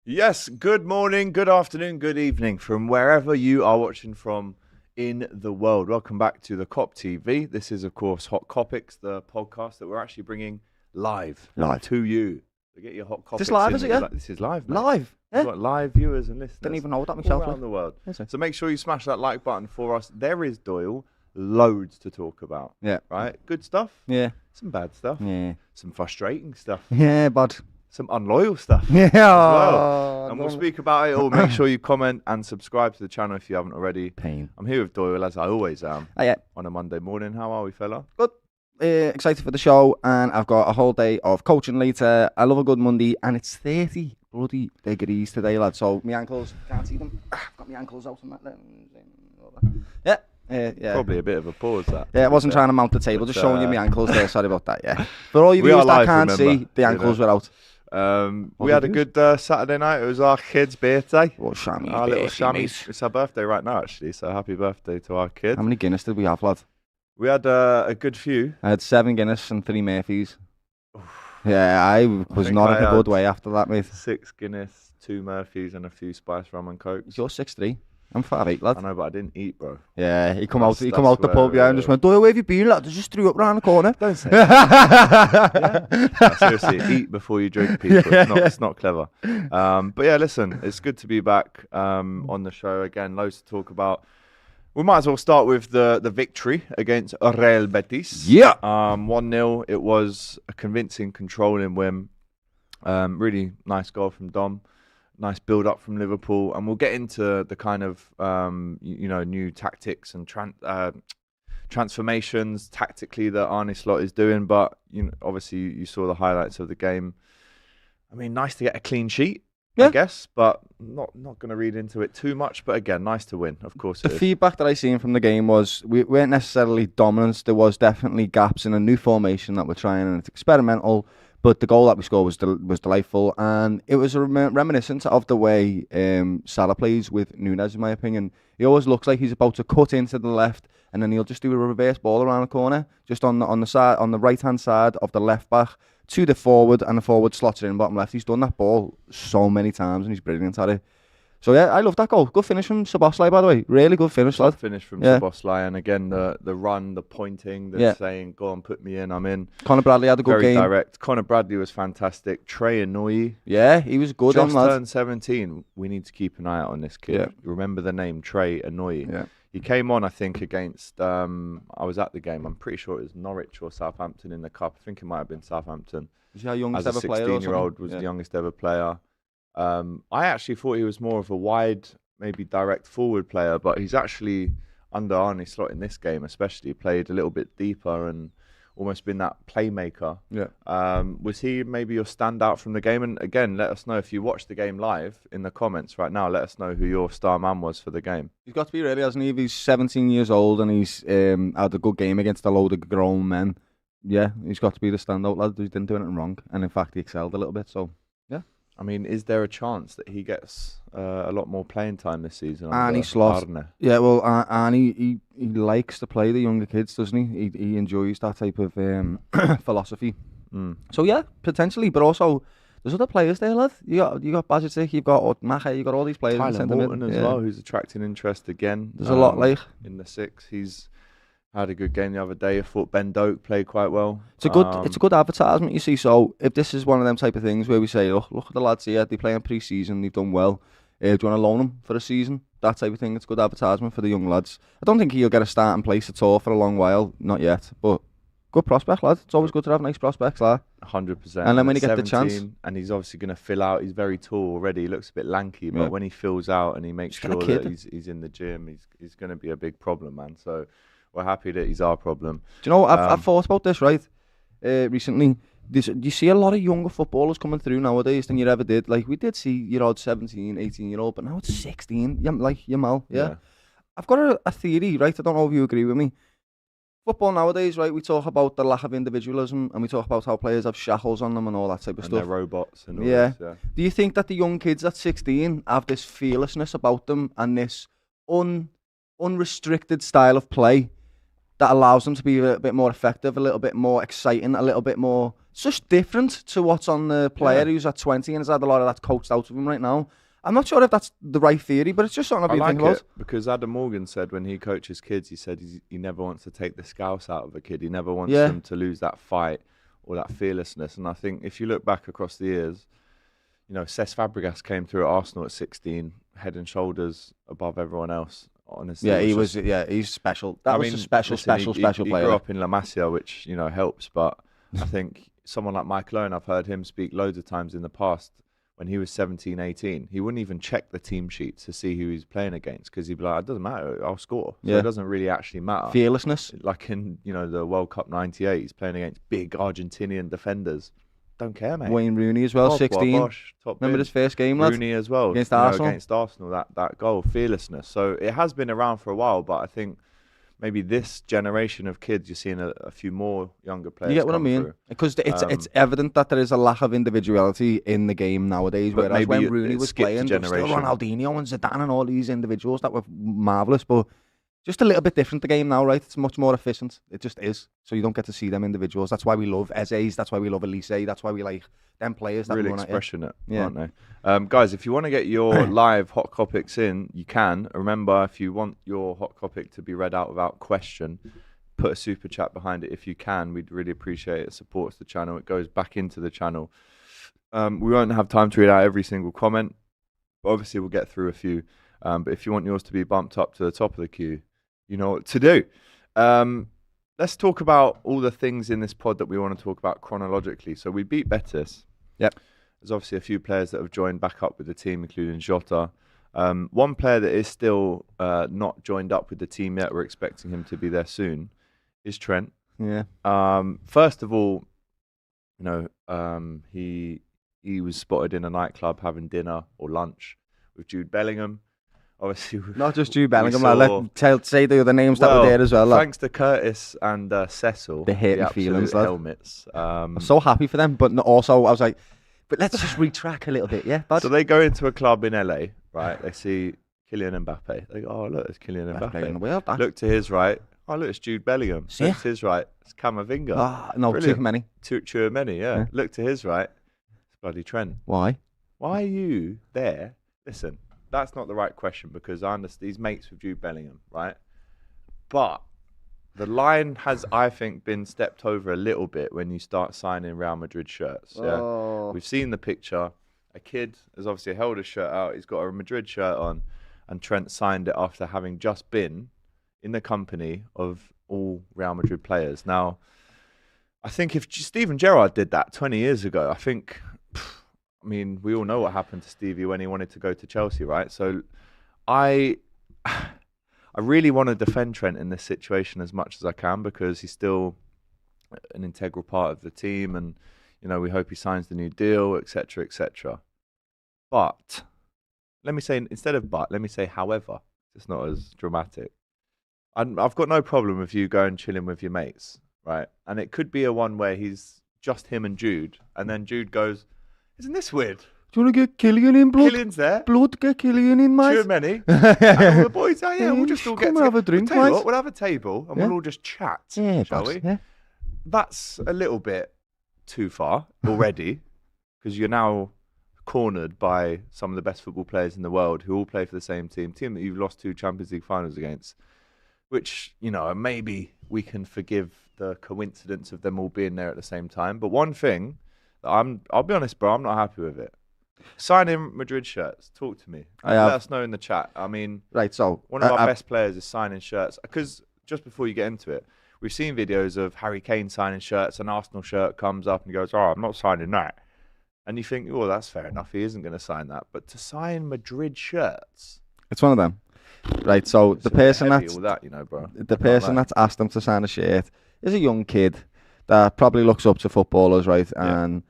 Yes, good morning, good afternoon, good evening from wherever you are watching from in the world. Welcome back to the Kop TV. This is, of course, Hot Kopics, the podcast that we're actually bringing live to you. To get your Hot Kopics. This live, is it? Yeah? This is live, mate. Live? Yeah? We've got live viewers and listeners. Didn't even know that myself. All around the world. Is it? So make sure you smash that like button for us. There is, Doyle, loads to talk about. Yeah. Right? Good stuff. Yeah. Some bad stuff. Yeah. Some frustrating stuff. Yeah, bud. Some unloyal stuff. Yeah. As well. And we'll speak about it all. Make sure you comment and subscribe to the channel if you haven't already. Pain. I'm here with Doyle, as I always am, Yeah. on a Monday morning. How are we, fella? Good. Excited for the show, and I've got a whole day of coaching later. I love a good Monday, and it's 30 bloody degrees today, lad. So my ankles, can't see them. I've got my ankles out on that. Yeah. Yeah. Probably a bit of a pause, that. Yeah, I wasn't trying to mount the table, just showing you my ankles there. Sorry about that, yeah. For all you We are viewers that live, can't remember, see, the ankles were out. We had a good Saturday night. It was our kid's birthday. Oh, Shammy's Our little birthday, Shammy's. mate. It's her birthday right now, actually. So happy birthday to our kid. How many Guinness did we have, lad? We had a good few. I had 7 Guinness and 3 Murphys. Yeah, I was think not I in a good had way after that, mate. 6 Guinness, 2 Murphys, and a few spice rum and cokes. You're 6'3". I'm 5'8", lad. I know, but I didn't eat, bro. Yeah, he come That's out the pub, yeah, and just went, Doyle, where have you been, lad? I just threw up round the corner. Don't say that. Yeah? Seriously, eat before you drink, people. It's not clever. But yeah, listen, it's good to be back on the show again. Loads to talk about. We might as well start with the victory against Real Bettis. Yeah. 1-0. It was a convincing, controlling win. Really nice goal from Dom. Nice build up from Liverpool, and we'll get into the kind of new tactics and transformations tactically that Arne Slot is doing. But obviously you saw the highlights of the game. I mean, nice to get a clean sheet, yeah. I guess, but not going to read into it too much. But again, nice to win, of course. The feedback that I seen from the game was we weren't necessarily dominant. There was definitely gaps in a new formation that we're trying, and it's experimental. But the goal that we scored was delightful, and it was a reminiscence of the way Salah plays with Nunes, in my opinion. He always looks like he's about to cut into the left, and then he'll just do a reverse ball around the corner, just on the side, on the right hand side of the left back to the forward, and the forward slots it in bottom left. He's done that ball so many times, and he's brilliant at it. So yeah, I love that goal. Good finish from Szoboszlai, by the way. Really good finish, lad. Finish from Szoboszlai, and again the run, the pointing, the saying, "Go on, put me in, I'm in." Conor Bradley had a good game. Very direct. Conor Bradley was fantastic. Trey Inoue. Yeah, he was good. Just turned 17. We need to keep an eye out on this kid. Yeah. Remember the name Trey Inoue. Yeah. He came on, I think, against. I was at the game. I'm pretty sure it was Norwich or Southampton in the cup. I think it might have been Southampton. Was he our youngest ever player? As a 16-year-old, was the youngest ever player. I actually thought he was more of a wide, maybe direct forward player, but he's actually, under Arne Slot in this game especially, played a little bit deeper and almost been that playmaker. Yeah. Was he maybe your standout from the game? And again, let us know if you watched the game live in the comments right now. Let us know who your star man was for the game. He's got to be ready, hasn't he? If he's 17 years old and he's had a good game against a load of grown men, yeah, he's got to be the standout lad. He didn't do anything wrong, and in fact, he excelled a little bit. So, yeah. I mean, is there a chance that he gets a lot more playing time this season? Arne Slot. Yeah, well, Arne, he likes to play the younger kids, doesn't he? He enjoys that type of philosophy. Mm. So yeah, potentially, but also there's other players there, lad. You got Bajic, you've got Mache, you've got all these players. Tyler Morton as well, who's attracting interest again. There's a lot like in the 6. He's had a good game the other day. I thought Ben Doak played quite well. It's a good advertisement, you see. So if this is one of them type of things where we say, look at the lads here, they play in pre-season, they've done well. Do you want to loan them for a season? That type of thing. It's good advertisement for the young lads. I don't think he'll get a starting place at all for a long while, not yet. But good prospect, lad. It's always good to have nice prospects, lad. 100%. And then when he gets the chance, and he's obviously going to fill out. He's very tall already. He looks a bit lanky, but when he fills out and he makes sure that he's in the gym, he's going to be a big problem, man. So we're happy that he's our problem. Do you know what? I've thought about this, right? Recently, you see a lot of younger footballers coming through nowadays than you ever did. Like, we did see your odd 17, 18-year-old, but now it's 16. Like Yamal, yeah. I've got a theory, right? I don't know if you agree with me. Football nowadays, right? We talk about the lack of individualism, and we talk about how players have shackles on them and all that type of stuff. And they're robots and all this, yeah. Do you think that the young kids at 16 have this fearlessness about them and this unrestricted style of play that allows them to be a bit more effective, a little bit more exciting, a little bit more It's just different to what's on the player Yeah. who's at 20 and has had a lot of that coached out of him right now. I'm not sure if that's the right theory, but it's just something I've been thinking about. Because Adam Morgan said when he coaches kids, he said he never wants to take the scouse out of a kid. He never wants them to lose that fight or that fearlessness. And I think if you look back across the years, you know, Cesc Fabregas came through at Arsenal at 16, head and shoulders above everyone else. Honestly, Yeah, he's special. That was a special player. He grew up in La Masia, which, you know, helps. But I think someone like Michael Owen, I've heard him speak loads of times in the past. When he was 17, 18, he wouldn't even check the team sheets to see who he's playing against because he'd be like, it doesn't matter, I'll score. So it doesn't really actually matter. Fearlessness. Like in, you know, the World Cup 98, he's playing against big Argentinian defenders. Don't care, mate. Wayne Rooney as well, 16. Remember his first game, lad? Rooney as well. Against Arsenal. Against Arsenal, that goal, fearlessness. So it has been around for a while, but I think maybe this generation of kids, you're seeing a few more younger players. You get what I mean? Because it's evident that there is a lack of individuality in the game nowadays. Whereas when Rooney was playing, there was still Ronaldinho and Zidane and all these individuals that were marvellous, but just a little bit different the game now, right? It's much more efficient. It just is. So you don't get to see them individuals. That's why we love Eze's. That's why we love Elise. That's why we like them players. That really run expressionate, aren't they? Guys, if you want to get your live hot Kopics in, you can. Remember, if you want your hot Kopic to be read out without question, put a super chat behind it if you can. We'd really appreciate it. It supports the channel. It goes back into the channel. We won't have time to read out every single comment. But obviously, we'll get through a few. But if you want yours to be bumped up to the top of the queue, you know what to do. Let's talk about all the things in this pod that we want to talk about chronologically. So we beat Bettis. Yep. There's obviously a few players that have joined back up with the team, including Jota. One player that is still not joined up with the team yet, we're expecting him to be there soon, is Trent. Yeah. First of all, you know, he was spotted in a nightclub having dinner or lunch with Jude Bellingham. Obviously, not just Jude Bellingham. Let's say the other names that were there as well. Thanks to Curtis and Cecil, the hating feelings, helmets. I'm so happy for them, but also I was like, but let's just retrack a little bit, yeah. Bud? So they go into a club in LA, right? They see Kylian Mbappe. They go, oh look, it's Kylian Mbappe. Look to his right. Oh look, it's Jude Bellingham. Yeah. Look to his right. It's Camavinga. Oh, no, brilliant. Too many. Yeah. Look to his right. It's bloody Trent. Why? Why are you there? Listen. That's not the right question because I understand he's mates with Jude Bellingham, right? But the line has, I think, been stepped over a little bit when you start signing Real Madrid shirts. Yeah, We've seen the picture. A kid has obviously held his shirt out. He's got a Madrid shirt on, and Trent signed it after having just been in the company of all Real Madrid players. Now, I think if Steven Gerrard did that 20 years ago, I think. I mean, we all know what happened to Stevie when he wanted to go to Chelsea, right? So I really want to defend Trent in this situation as much as I can because he's still an integral part of the team and, you know, we hope he signs the new deal, etc., etc. But, let me say, let me say however. It's not as dramatic. I've got no problem with you going chilling with your mates, right? And it could be a one where he's just him and Jude, and then Jude goes, isn't this weird? Do you want to get Kylian in, blood? Kylian's there. Blood, get Kylian in, mate. Too many. And all the boys, we'll just all get together. Have a drink, mate. We'll have a table and we'll all just chat, shall we? Yeah. That's a little bit too far already because you're now cornered by some of the best football players in the world who all play for the same team that you've lost 2 Champions League finals against, which, you know, maybe we can forgive the coincidence of them all being there at the same time. But one thing... I'll be honest, bro, I'm not happy with it. Signing Madrid shirts. Talk to me. Let us know in the chat. I mean, right. So one of our best players is signing shirts. Because just before you get into it, we've seen videos of Harry Kane signing shirts. An Arsenal shirt comes up and he goes, "Oh, I'm not signing that." And you think, "Oh, that's fair enough. He isn't going to sign that." But to sign Madrid shirts, it's one of them. Right. So the person that's asked him to sign a shirt is a young kid that probably looks up to footballers, right? And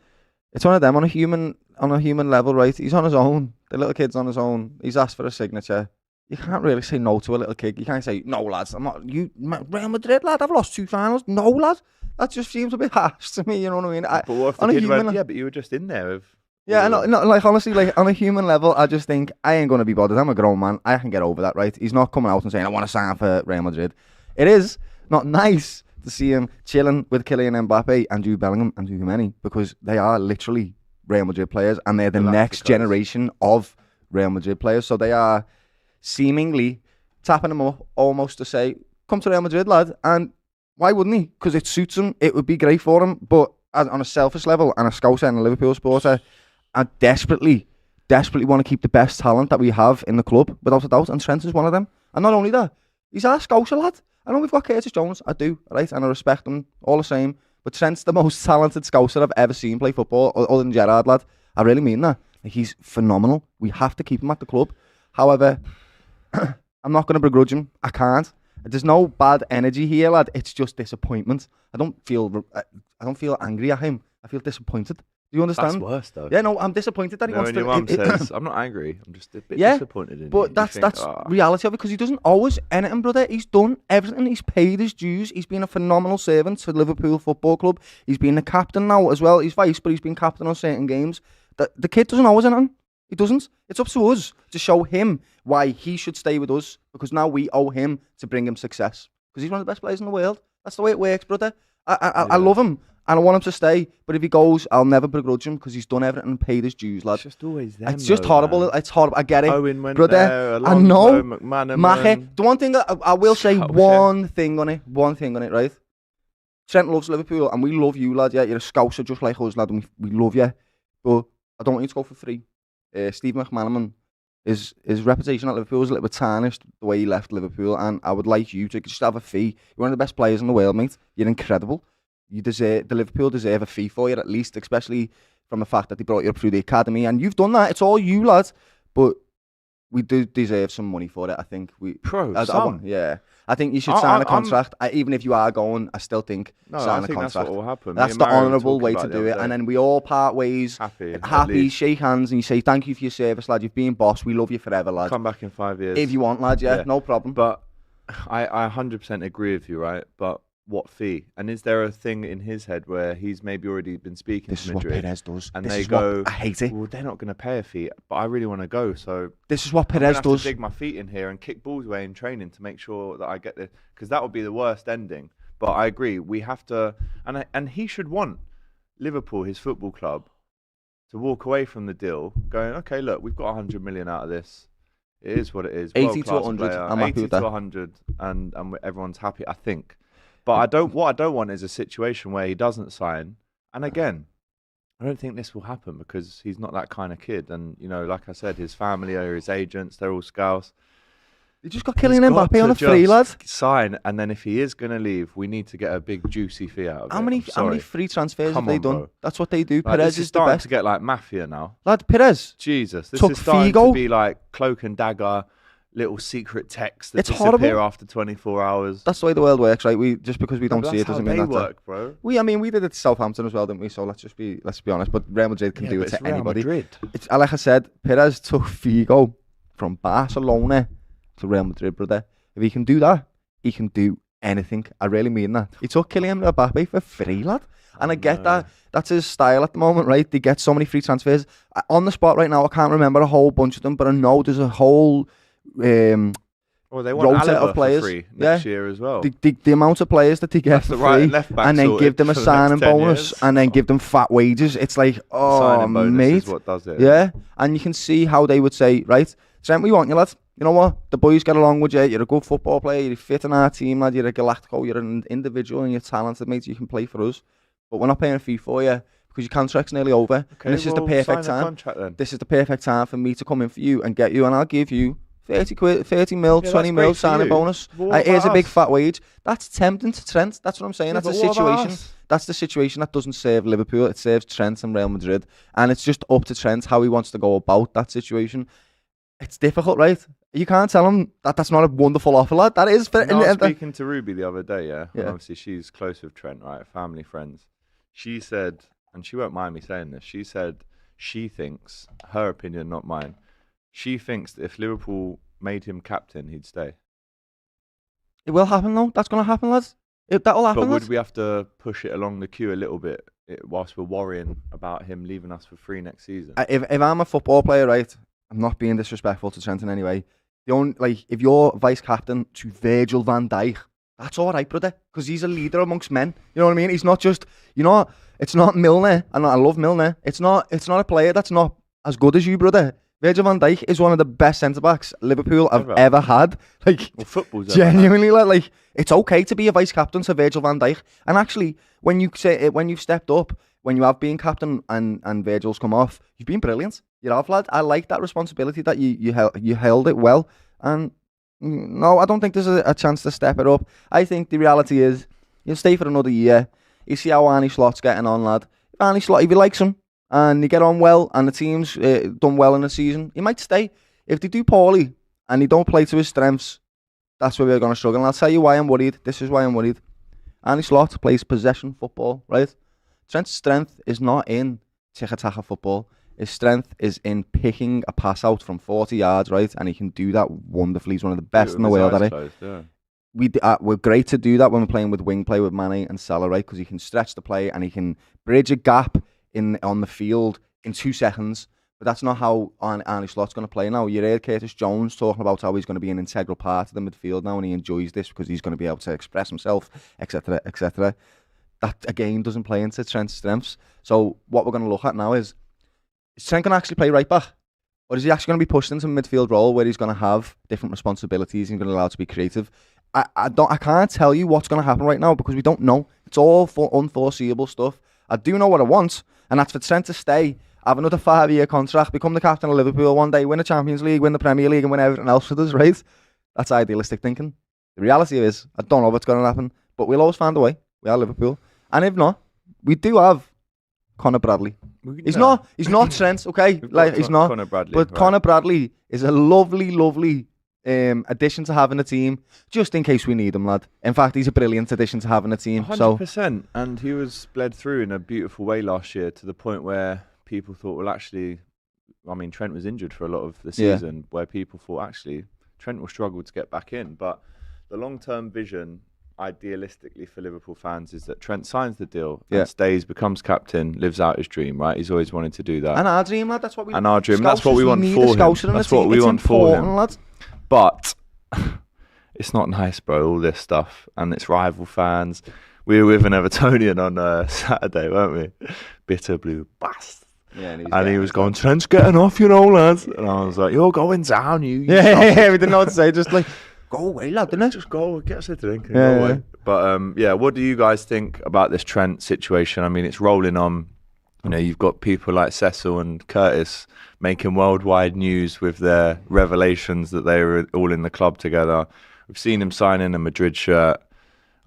it's one of them on a human level, right? He's on his own. The little kid's on his own. He's asked for a signature. You can't really say no to a little kid. You can't say, "No, lads, I'm not. Real Madrid, lad, I've lost 2 finals." No, lad. That just seems a bit harsh to me. You know what I mean? But what if the kid went, "Yeah, but you were just in there with." Yeah, no, like honestly, like on a human level, I just think I ain't gonna be bothered. I'm a grown man. I can get over that, right? He's not coming out and saying, "I want to sign for Real Madrid." It is not nice to see him chilling with Kylian Mbappe and Jude Bellingham and Jude Many, because they are literally Real Madrid players, and they're the next generation of Real Madrid players. So they are seemingly tapping him up almost to say, come to Real Madrid, lad. And why wouldn't he? Because it suits him. It would be great for him. But on a selfish level and a Scouser and a Liverpool supporter, I desperately want to keep the best talent that we have in the club, without a doubt. And Trent is one of them. And not only that, he's our Scouser, lad. I know we've got Curtis Jones. I do, right? And I respect him all the same. But Trent's the most talented Scouser I've ever seen play football, other than Gerrard, lad. I really mean that. Like, he's phenomenal. We have to keep him at the club. However, I'm not going to begrudge him. I can't. There's no bad energy here, lad. It's just disappointment. I don't feel angry at him. I feel disappointed. Do you understand? That's worse, though. Yeah, no, I'm disappointed that he wants to. Your mum says, I'm not angry. I'm just a bit disappointed in but you. That's reality of it, because he doesn't always anything, brother. He's done everything. He's paid his dues. He's been a phenomenal servant to Liverpool Football Club. He's been the captain now as well. He's vice, but he's been captain on certain games. The kid doesn't always anything. He doesn't. It's up to us to show him why he should stay with us, because now we owe him to bring him success, because he's one of the best players in the world. That's the way it works, brother. I love him and I want him to stay, but if he goes, I'll never begrudge him, because he's done everything and paid his dues, lad. It's just always them. It's just though, horrible. Man. It's horrible. I get it, Owen went brother. there, I know. McManaman. The one thing that I will say, one thing on it, right? Trent loves Liverpool, and we love you, lad. Yeah, you're a Scouser just like us, lad, and we love you. But I don't want you to go for free. Steve McManaman, his reputation at Liverpool was a little bit tarnished the way he left Liverpool, and I would like you to just have a fee. You're one of the best players in the world, mate. You're incredible. The Liverpool deserve a fee for you at least, especially from the fact that they brought you up through the academy, and you've done that. It's all you, lad. But we do deserve some money for it. I think I think you should sign a contract. Even if you are going, I still think sign a contract. That's what will happen. That's the honourable way to do it. And then we all part ways, happy, shake hands, and you say thank you for your service, lad. You've been boss. We love you forever, lad. Come back in 5 years if you want, lad. Yeah, no problem. But I 100% agree with you, right? But what fee? And is there a thing in his head where he's maybe already been speaking to Madrid? This is what Perez does. And they go, I hate it. Well, they're not going to pay a fee, but I really want to go. So this is what Perez does. To dig my feet in here and kick balls away in training to make sure that I get there, because that would be the worst ending. But I agree, we have to, and he should want Liverpool, his football club, to walk away from the deal, going, okay, look, we've got 100 million out of this. It is what it is. 80 to 100. I'm happy with that. 80 to 100, and everyone's happy, I think. But what I don't want is a situation where he doesn't sign. And again, I don't think this will happen, because he's not that kind of kid. And, you know, like I said, his family are his agents. They're all Scouse. You just got Kylian Mbappe on a free, lad. Sign, and then if he is going to leave, we need to get a big juicy fee out of it. How many free transfers have they done? Bro. That's what they do. Like, Perez is the starting best. to get like mafia now. Lad, Perez. Jesus, this took is starting Figo. to be like cloak and dagger. Little secret text that disappear horrible. After 24 hours. That's the way the world works, right? We just because we don't see it doesn't mean that work, bro. We did it to Southampton as well, didn't we? So let's be honest. But Real Madrid can do it to anybody. Madrid. It's like I said, Perez took Figo from Barcelona to Real Madrid, brother. If he can do that, he can do anything. I really mean that. He took Kylian Mbappe for free, lad. And I get that. That's his style at the moment, right? They get so many free transfers. On the spot right now, I can't remember a whole bunch of them, but I know there's a whole they want rota of players for free next year as well. The amount of players that they get for free, and then give them a signing bonus, and then give them fat wages. It's like, oh, mate. Is what does it. Yeah, and you can see how they would say, right, Trent, we want you, lad. You know what? The boys get along with you. You're a good football player. You're fit in our team, lad. You're a Galactico. You're an individual, and you're talented, mate. You can play for us, but we're not paying a fee for you, because your contract's nearly over. Okay, and this is the perfect time. This is the perfect time for me to come in for you and get you, and I'll give you 30 mil, 20 mil signing bonus. Here's a big fat wage. That's tempting to Trent. That's what I'm saying. That's the situation. That's the situation that doesn't serve Liverpool. It serves Trent and Real Madrid. And it's just up to Trent how he wants to go about that situation. It's difficult, right? You can't tell him that that's not a wonderful offer, lad. That is. I was speaking to Ruby the other day, yeah. And obviously, she's close with Trent, right? Family, friends. She said, and she won't mind me saying this, she said she thinks, her opinion, not mine, she thinks that if Liverpool made him captain, he'd stay. It will happen, though. That's going to happen, lads. That'll happen. But would we have to push it along the queue a little bit whilst we're worrying about him leaving us for free next season? If I'm a football player, right, I'm not being disrespectful to Trent in any way. If you're vice captain to Virgil van Dijk, That's all right, brother, because he's a leader amongst men. You know what I mean? He's not just, it's not Milner, and I love Milner. It's not a player that's not as good as you, brother. Virgil van Dijk is one of the best centre-backs Liverpool have ever had. Like, football's genuinely, like, it's okay to be a vice-captain to Virgil van Dijk. And actually, when you've stepped up, when you have been captain and Virgil's come off, you've been brilliant. You have, lad. I like that responsibility that you held it well. And no, I don't think there's a chance to step it up. I think the reality is you'll stay for another year. You see how Arnie Slot's getting on, lad. Arnie Slot, if he likes him and you get on well and the team's done well in the season, he might stay. If they do poorly and he don't play to his strengths, that's where we're going to struggle. And I'll tell you why I'm worried. This is why I'm worried. Arnie Slot plays possession football, right? Trent's strength is not in tiki-taka football. His strength is in picking a pass out from 40 yards, right? And he can do that wonderfully. He's one of the best in the world at it. Yeah. We're great to do that when we're playing with wing play with Mane and Salah, right? Because he can stretch the play and he can bridge a gap on the field in 2 seconds. But that's not how Arnie Slot's going to play now. You heard Curtis Jones talking about how he's going to be an integral part of the midfield now, and he enjoys this because he's going to be able to express himself, etc., etc. That, again, doesn't play into Trent's strengths. So what we're going to look at now is Trent going to actually play right back? Or is he actually going to be pushed into a midfield role where he's going to have different responsibilities and going to be allowed to be creative? I can't tell you what's going to happen right now because we don't know. It's all unforeseeable stuff. I do know what I want, and that's for Trent to stay, have another 5-year contract, become the captain of Liverpool one day, win the Champions League, win the Premier League, and win everything else for us, right? That's idealistic thinking. The reality is, I don't know what's going to happen, but we'll always find a way. We are Liverpool. And if not, we do have Conor Bradley. He's not Trent, okay? Like, he's not. Conor Bradley, but right. Conor Bradley is a lovely addition to having a team, just in case we need him, lad. In fact, he's a brilliant addition to having a team. 100%. And he was bled through in a beautiful way last year to the point where people thought, well, actually, I mean, Trent was injured for a lot of the season, where people thought, actually, Trent will struggle to get back in. But the long-term vision, idealistically for Liverpool fans, is that Trent signs the deal and stays, becomes captain, lives out his dream, right? He's always wanted to do that. And our dream, lad, that's what we want. And our dream, that's what we want for him. That's what we want for him. Lad. But it's not nice, bro, all this stuff. And it's rival fans. We were with an Evertonian on Saturday, weren't we? Bitter blue bastard. Yeah, and he was going, Trent's getting off, lads. And I was like, you're going down, you. Yeah, we didn't know what to say. Just like, go away, lad, didn't it? Just go, get us a drink and go away. But what do you guys think about this Trent situation? I mean, it's rolling on. You've got people like Cecil and Curtis making worldwide news with their revelations that they were all in the club together. We've seen him signing a Madrid shirt.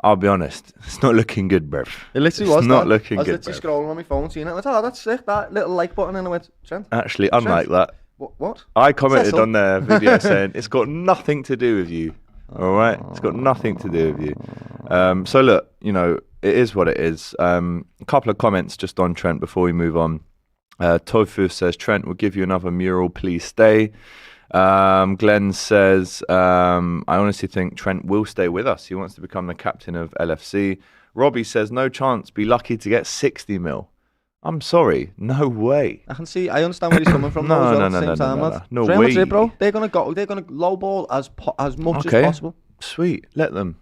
I'll be honest, it's not looking good, bruv. It literally was not looking good. I was literally scrolling on my phone, seeing it. I went, oh, that's sick, that little like button, and I went, Trent. Actually, unlike that. What? I commented on their video saying, it's got nothing to do with you. All right? It's got nothing to do with you. So look, it is what it is. A couple of comments just on Trent before we move on. Tofu says, Trent will give you another mural, please stay. Glenn says, I honestly think Trent will stay with us. He wants to become the captain of LFC. Robbie says, no chance, be lucky to get 60 mil. I'm sorry, no way. I understand where he's coming from. No, no way, bro. They're gonna lowball as much as possible. Sweet, let them.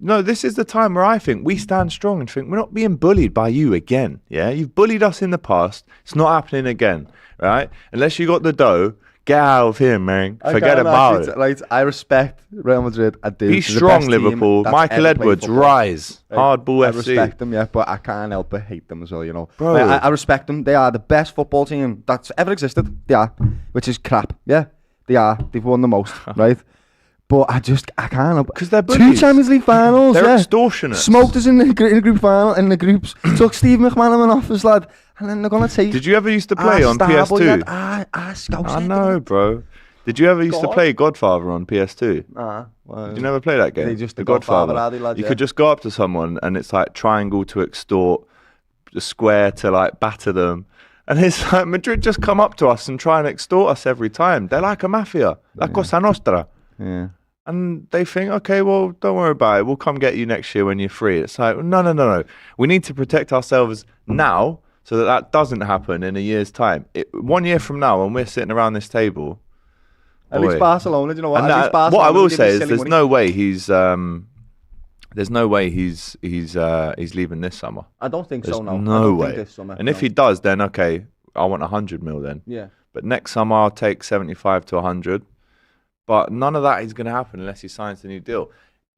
No, this is the time where I think we stand strong and think we're not being bullied by you again. Yeah, you've bullied us in the past. It's not happening again, right? Unless you got the dough, get out of here, man. Forget about it. Right, I respect Real Madrid. I do. Be strong, Liverpool. Michael Edwards, rise. Right. Hardball FC. I respect them, but I can't help but hate them as well. Bro. I respect them. They are the best football team that's ever existed. They are, which is crap. Yeah, they are. They've won the most, right? But I can't help it. Because they're bullies. 2 Champions League finals. They're extortionate. Smoked us in the group final, in the groups. Took Steve McManaman off us, lad. And then they're going to take... Did you ever used to play on PS2? I know, bro. Did you ever used to play Godfather on PS2? Well, did you never play that game? Just the Godfather. Lad, you could just go up to someone and it's like triangle to extort, the square to like batter them. And it's like Madrid just come up to us and try and extort us every time. They're like a mafia. La Cosa Nostra. Yeah. And they think, okay, well, don't worry about it. We'll come get you next year when you're free. It's like, no. We need to protect ourselves now so that doesn't happen in a year's time. 1 year from now, when we're sitting around this table... At least Barcelona, do you know what? What I will say is there's no way he's There's no way he's leaving this summer. I don't think so. No, no I don't way. think this summer, And if he does, then okay, I want 100 mil then. Yeah. But next summer I'll take 75 to 100. But none of that is going to happen unless he signs the new deal.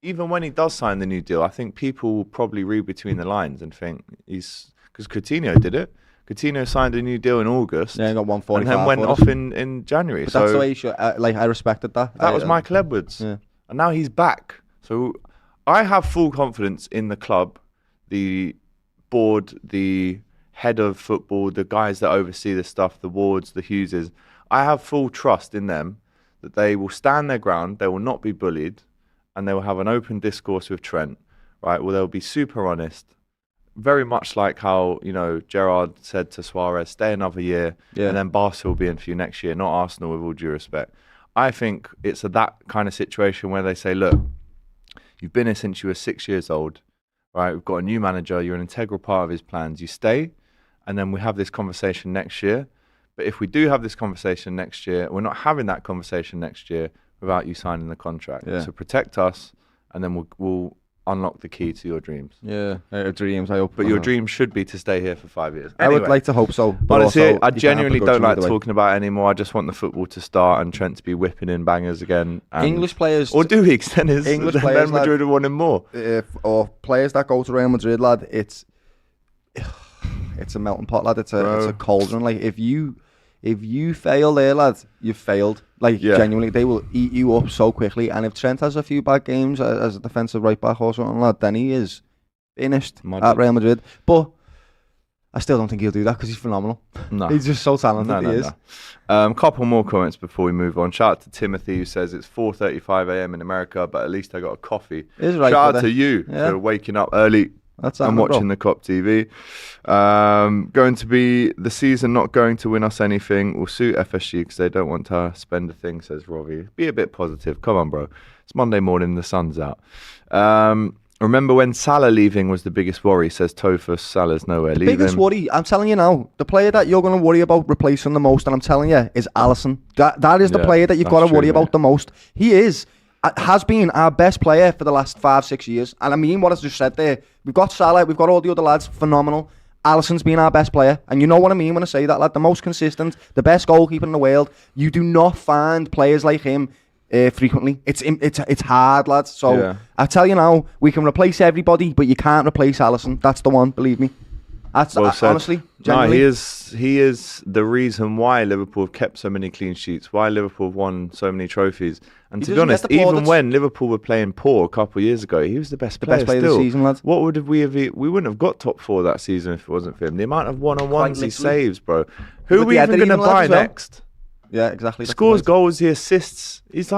Even when he does sign the new deal, I think people will probably read between the lines and think because Coutinho did it. Coutinho signed a new deal in August. Yeah, he got 145. And then went off in January. But so that's the way you should. I respected that. That was Michael Edwards. Yeah. And now he's back. So I have full confidence in the club, the board, the head of football, the guys that oversee the stuff, the Wards, the Hugheses. I have full trust in them that they will stand their ground, they will not be bullied, and they will have an open discourse with Trent, right? Well, they'll be super honest. Very much like how, Gerrard said to Suarez, stay another year, and then Barca will be in for you next year, not Arsenal, with all due respect. I think it's that kind of situation where they say, look, you've been here since you were 6 years old, right? We've got a new manager, you're an integral part of his plans. You stay, and then we have this conversation next year. But if we do have this conversation next year, we're not having that conversation next year without you signing the contract. Yeah. So protect us, and then we'll unlock the key to your dreams. Yeah, dreams. I hope. But your dream should be to stay here for 5 years. Anyway, I would like to hope so. But honestly, also, I genuinely don't like talking about it anymore. I just want the football to start and Trent to be whipping in bangers again. English players, or do he extend his? English players, then Madrid have won him more. Or players that go to Real Madrid, lad. It's a melting pot, lad. It's a cauldron. Like if you fail there, lad, you've failed. Genuinely, they will eat you up so quickly. And if Trent has a few bad games as a defensive right back or something, lad, then he is finished at Real Madrid. But I still don't think he'll do that because he's phenomenal. No, he's just so talented. He is. Couple more comments before we move on. Shout out to Timothy, who says it's 4:35 a.m. in America, but at least I got a coffee. Shout out to you for waking up early. I'm watching the Kop TV. Going to be the season not going to win us anything. Will suit FSG because they don't want to spend a thing, says Robbie. Be a bit positive. Come on, bro. It's Monday morning. The sun's out. Remember when Salah leaving was the biggest worry, says Tofus. Salah's nowhere leaving. Biggest worry, I'm telling you now, the player that you're going to worry about replacing the most, and I'm telling you, is Alisson. That is the player that you've got to worry about the most. He has been our best player for the last 5-6 years. And I mean what I just said there. We've got Salah, we've got all the other lads, phenomenal. Alisson's been our best player. And you know what I mean when I say that, lad. The most consistent, the best goalkeeper in the world. You do not find players like him frequently. It's hard, lads. So I tell you now, we can replace everybody, but you can't replace Alisson. That's the one, believe me. That's honestly, genuinely. No, he is the reason why Liverpool have kept so many clean sheets, why Liverpool have won so many trophies. And to be honest, even when Liverpool were playing poor a couple of years ago, he was the best player still. Of the season, lads. What would we have? We wouldn't have got top 4 that season if it wasn't for him. The amount of one-on-ones he saves, bro. Who are we even going to buy next? Yeah, exactly. He scores goals, he assists. He's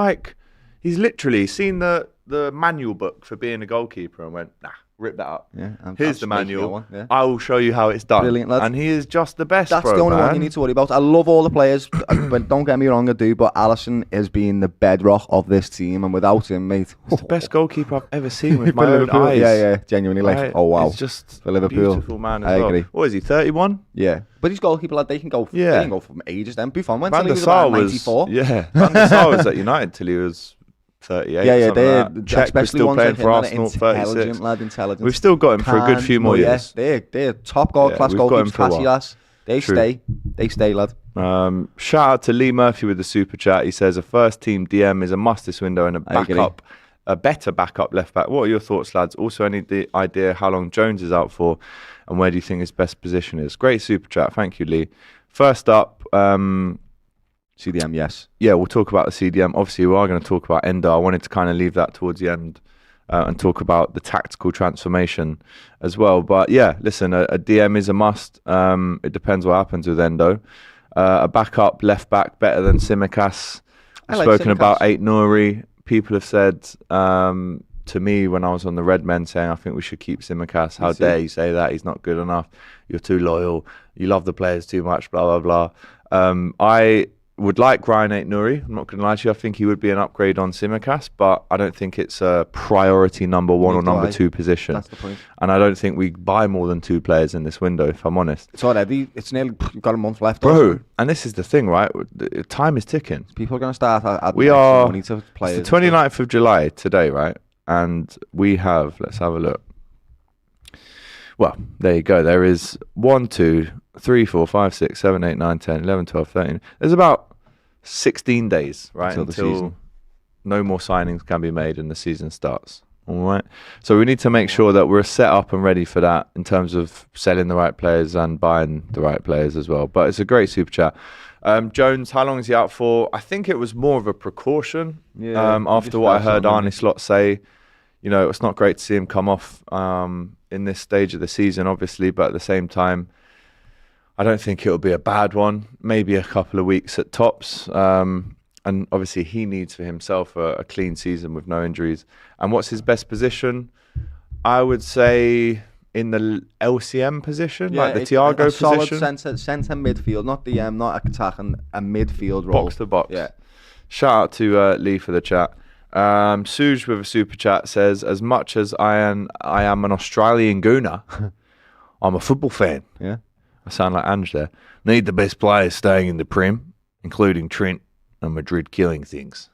literally seen the manual book for being a goalkeeper and went, nah. Rip that up. Yeah, here's the manual. I will show you how it's done. Brilliant, lads. And he is just the best. That's the only one you need to worry about. I love all the players, but don't get me wrong, I do. But Alisson has been the bedrock of this team, and without him, mate, he's the best goalkeeper I've ever seen with my own eyes. Yeah, genuinely. Oh wow, he's just for Liverpool. Beautiful man as well. Agree. What is he? 31? Yeah, but he's goalkeeper, lad. They can go. They can go from ages. Then Buffon went till he was about 94. Van der Sar was at United till he was 38. They're Czech was still playing for Arsenal, 36. Intelligent. We've still got him for a good few more years. They're top class goalkeepers, Casillas. They stay, lad. Shout out to Lee Murphy with the super chat. He says a first team DM is a must this window and a better backup left back. What are your thoughts, lads? Also, any idea how long Jones is out for, and where do you think his best position is? Great super chat, thank you, Lee. First up, CDM, yes. Yeah, we'll talk about the CDM. Obviously, we are going to talk about Endo. I wanted to kind of leave that towards the end and talk about the tactical transformation as well. But yeah, listen, a DM is a must. It depends what happens with Endo. A backup left back better than Tsimikas. I've spoken about Ait-Nouri. People have said to me when I was on the Red Men saying I think we should keep Tsimikas. How dare you say that? He's not good enough. You're too loyal. You love the players too much, blah, blah, blah. I would like Ryan Ait-Nouri. I'm not going to lie to you. I think he would be an upgrade on Tsimikas, but I don't think it's a priority number 1 or number 2 position. That's the point. And I don't think we buy more than 2 players in this window, if I'm honest. It's already, you've got a month left. Bro, also. And this is the thing, right? Time is ticking. People are going to start we are, money to players. It's the 29th of July today, right? and we have, let's have a look. Well, there you go. There is 1, 2, 3, 4, 5, 6, 7, 8, 9, 10, 11, 12, 13. There's about 16 days, right, until no more signings can be made and the season starts. All right. So we need to make sure that we're set up and ready for that in terms of selling the right players and buying the right players as well. But it's a great super chat. Jones, how long is he out for? I think it was more of a precaution after what I heard Arne Slot say. You know, it's not great to see him come off in this stage of the season, obviously, but at the same time, I don't think it'll be a bad one. Maybe a couple of weeks at tops. And obviously, he needs for himself a clean season with no injuries. And what's his best position? I would say in the LCM position, like the Thiago position. Solid centre midfield, not DM, not attack, and a midfield role. Box to box. Yeah. Shout out to Lee for the chat. Suj with a super chat says, as much as I am an Australian gooner, I'm a football fan. Yeah. I sound like Ange there. Need the best players staying in the Prem, including Trent and Madrid killing things.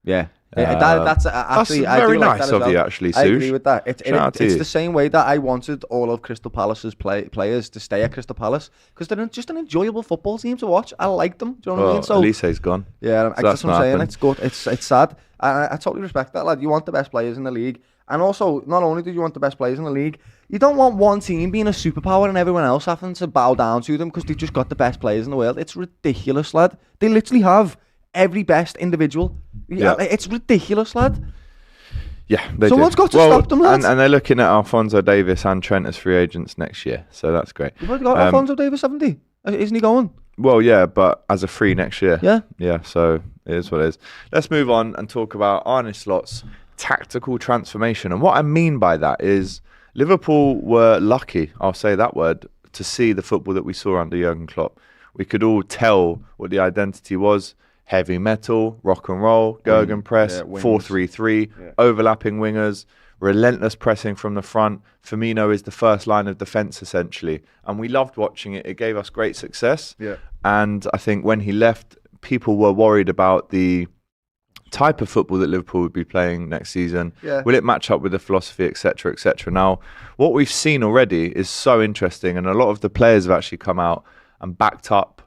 Yeah. That's actually that's very nice of you, actually, Suj. I agree with that. It's the same way that I wanted all of Crystal Palace's players to stay at Crystal Palace because they're just an enjoyable football team to watch. I like them. Do you know what I mean? So Elise's gone. Yeah, so that's what I'm saying. It's good. It's sad. I totally respect that, lad. You want the best players in the league. And also, not only do you want the best players in the league, you don't want one team being a superpower and everyone else having to bow down to them because they've just got the best players in the world. It's ridiculous, lad. They literally have every best individual. Yeah. It's ridiculous, lad. Yeah, someone's got to stop them, lads. And they're looking at Alphonso Davies and Trent as free agents next year, so that's great. You've already got Alphonso Davies, haven't he? Isn't he going? Well, yeah, but as a free next year. Yeah. Yeah, so it is what it is. Let's move on and talk about Arne Slot's tactical transformation. And what I mean by that is Liverpool were lucky, I'll say that word, to see the football that we saw under Jurgen Klopp. We could all tell what the identity was. Heavy metal, rock and roll, Gegenpress, 4-3-3, overlapping wingers, relentless pressing from the front. Firmino is the first line of defence, essentially. And we loved watching it. It gave us great success. Yeah. And I think when he left, people were worried about the type of football that Liverpool would be playing next season. Yeah. Will it match up with the philosophy, etc., etc.? Now, what we've seen already is so interesting. And a lot of the players have actually come out and backed up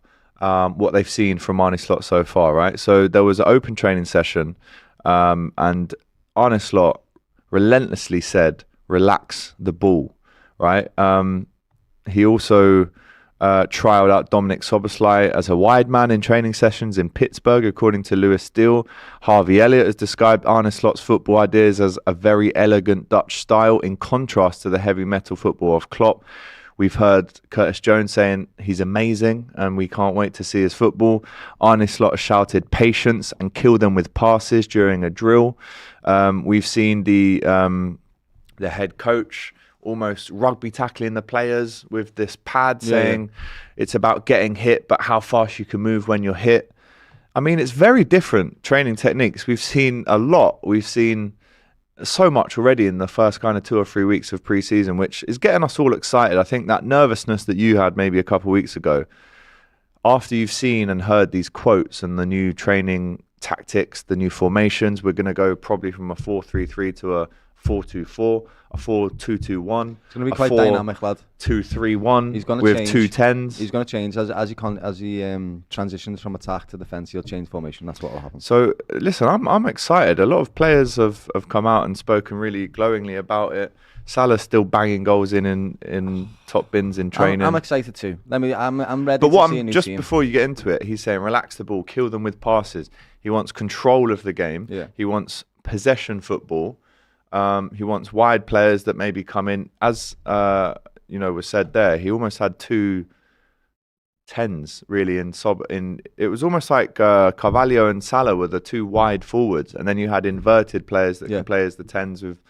what they've seen from Arne Slot so far, right? So there was an open training session and Arne Slot relentlessly said, relax the ball, right? He also trialed out Dominic Szoboszlai as a wide man in training sessions in Pittsburgh, according to Lewis Steele. Harvey Elliott has described Arne Slot's football ideas as a very elegant Dutch style in contrast to the heavy metal football of Klopp. We've heard Curtis Jones saying he's amazing and we can't wait to see his football. Arne Slot shouted patience and kill them with passes during a drill. We've seen the head coach almost rugby tackling the players with this pad saying it's about getting hit, but how fast you can move when you're hit. I mean, it's very different training techniques. We've seen a lot. We've seen so much already in the first kind of 2 or 3 weeks of pre-season, which is getting us all excited. I think that nervousness that you had maybe a couple of weeks ago, after you've seen and heard these quotes and the new training tactics, the new formations, we're going to go probably from a 4-3-3 to a 4-2-4, a 4-2-2-1. It's going to be quite dynamic, lad. 2-3-1. He's going to with change. 2 10s. He's going to change as he transitions from attack to defence. He'll change formation. That's what will happen. So listen, I'm excited. A lot of players have come out and spoken really glowingly about it. Salah's still banging goals in top bins in training. I'm excited too. I'm ready. But to see a new just team. before you get into it, he's saying relax the ball, kill them with passes. He wants control of the game. Yeah. He wants possession football. He wants wide players that maybe come in, as was said there. He almost had 2 10s really in it was almost like Carvalho and Salah were the 2 wide forwards, and then you had inverted players that can play as the 10s with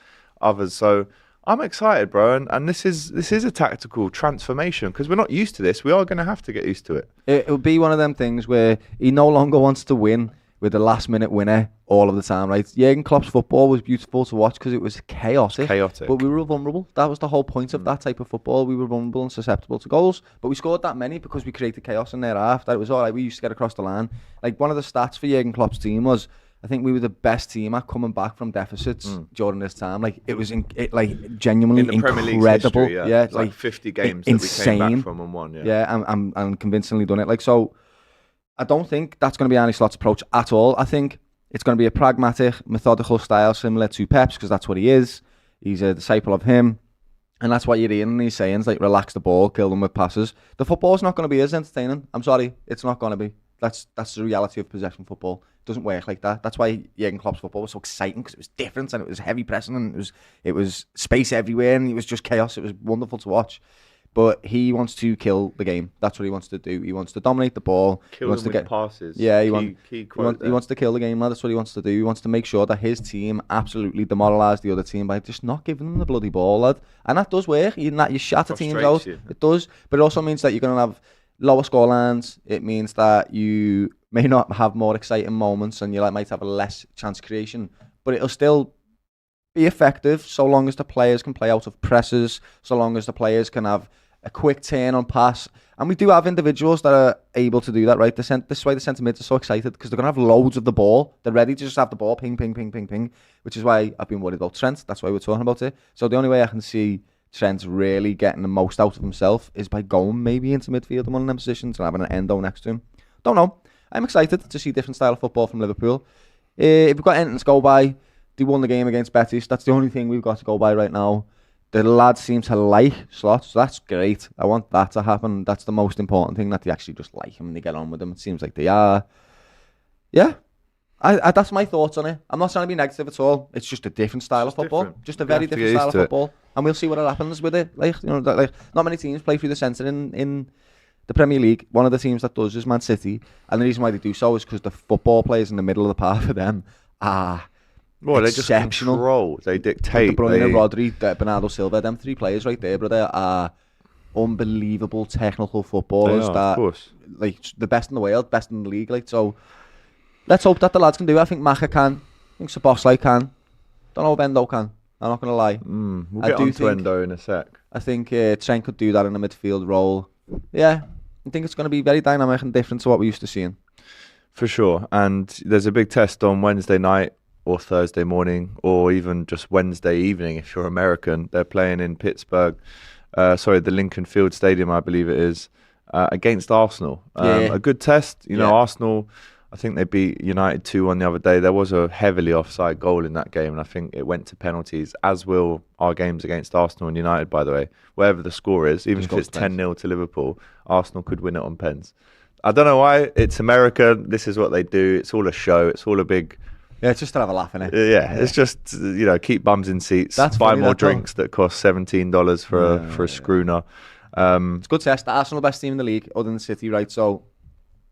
others. So I'm excited, bro, and this is a tactical transformation because we're not used to this. We are going to have to get used to it. It'll be one of them things where he no longer wants to win with the last-minute winner all of the time, right? Jurgen Klopp's football was beautiful to watch because it was chaotic. But we were vulnerable. That was the whole point of that type of football. We were vulnerable and susceptible to goals. But we scored that many because we created chaos in their half. That it was all right. We used to get across the line. Like, one of the stats for Jurgen Klopp's team was I think we were the best team at coming back from deficits during this time. Like it was like genuinely in the Premier League's incredible. history, Yeah, it's like 50 games insane. that we came back from and won. Yeah, and convincingly done it. Like, so I don't think that's going to be Arne Slot's approach at all. I think it's going to be a pragmatic, methodical style similar to Pep's, because that's what he is. He's a disciple of him. And that's what you're hearing in these sayings, like relax the ball, kill them with passes. The football's not going to be as entertaining. I'm sorry, it's not going to be. That's the reality of possession football. It doesn't work like that. That's why Jurgen Klopp's football was so exciting, because it was different and it was heavy pressing and it was space everywhere and it was just chaos. It was wonderful to watch. But he wants to kill the game. That's what he wants to do. He wants to dominate the ball. Kill them with passes. Yeah, he wants to kill the game. That's what he wants to do. He wants to make sure that his team absolutely demoralise the other team by just not giving them the bloody ball, lad. And that does work. You shatter teams out. It does. But it also means that you're going to have lower score lines. It means that you may not have more exciting moments and you might have a less chance creation. But it'll still be effective so long as the players can play out of presses, so long as the players can have a quick turn on pass. And we do have individuals that are able to do that, right? This is why the centre mids are so excited, because they're going to have loads of the ball. They're ready to just have the ball ping, ping, ping, ping, ping, which is why I've been worried about Trent. That's why we're talking about it. So the only way I can see Trent really getting the most out of himself is by going maybe into midfield in one of them positions and having an Endo next to him. Don't know. I'm excited to see different style of football from Liverpool. If we've got anything to go by, they won the game against Bettis. That's the only thing we've got to go by right now. The lads seem to like Slot, so that's great. I want that to happen. That's the most important thing, that they actually just like him and they get on with him. It seems like they are. Yeah. I that's my thoughts on it. I'm not trying to be negative at all. It's just a different style of football. Just a very different style of football. And we'll see what happens with it. Like, you know, like not many teams play through the centre in the Premier League. One of the teams that does is Man City. And the reason why they do so is because the football players in the middle of the park for them are they just control. They dictate. De Bruyne, Rodri, Bernardo Silva, them three players right there, brother, are unbelievable technical footballers. Of course. Like the best in the world, best in the league. Like, so let's hope that the lads can do it. I think Maka can. I think Szoboszlai can. Don't know if Endo can. I'm not going to lie. We'll get on to Endo in a sec. I think Trent could do that in a midfield role. Yeah, I think it's going to be very dynamic and different to what we used to seeing. For sure. And there's a big test on Wednesday night or Thursday morning, or even just Wednesday evening if you're American. They're playing in Pittsburgh, the Lincoln Field Stadium, I believe it is, against Arsenal. A good test. You know, Arsenal, I think they beat United 2-1 the other day. There was a heavily offside goal in that game, and I think it went to penalties, as will our games against Arsenal and United, by the way. Wherever the score is, even if it's 10-0 to Liverpool, Arsenal could win it on pens. I don't know why. It's America. This is what they do. It's all a show. It's all a big... Yeah, it's just to have a laugh in it. Yeah, it's just, keep bums in seats. Buy more drinks that cost $17 for a schooner. It's a good test. The Arsenal best team in the league, other than City, right? So,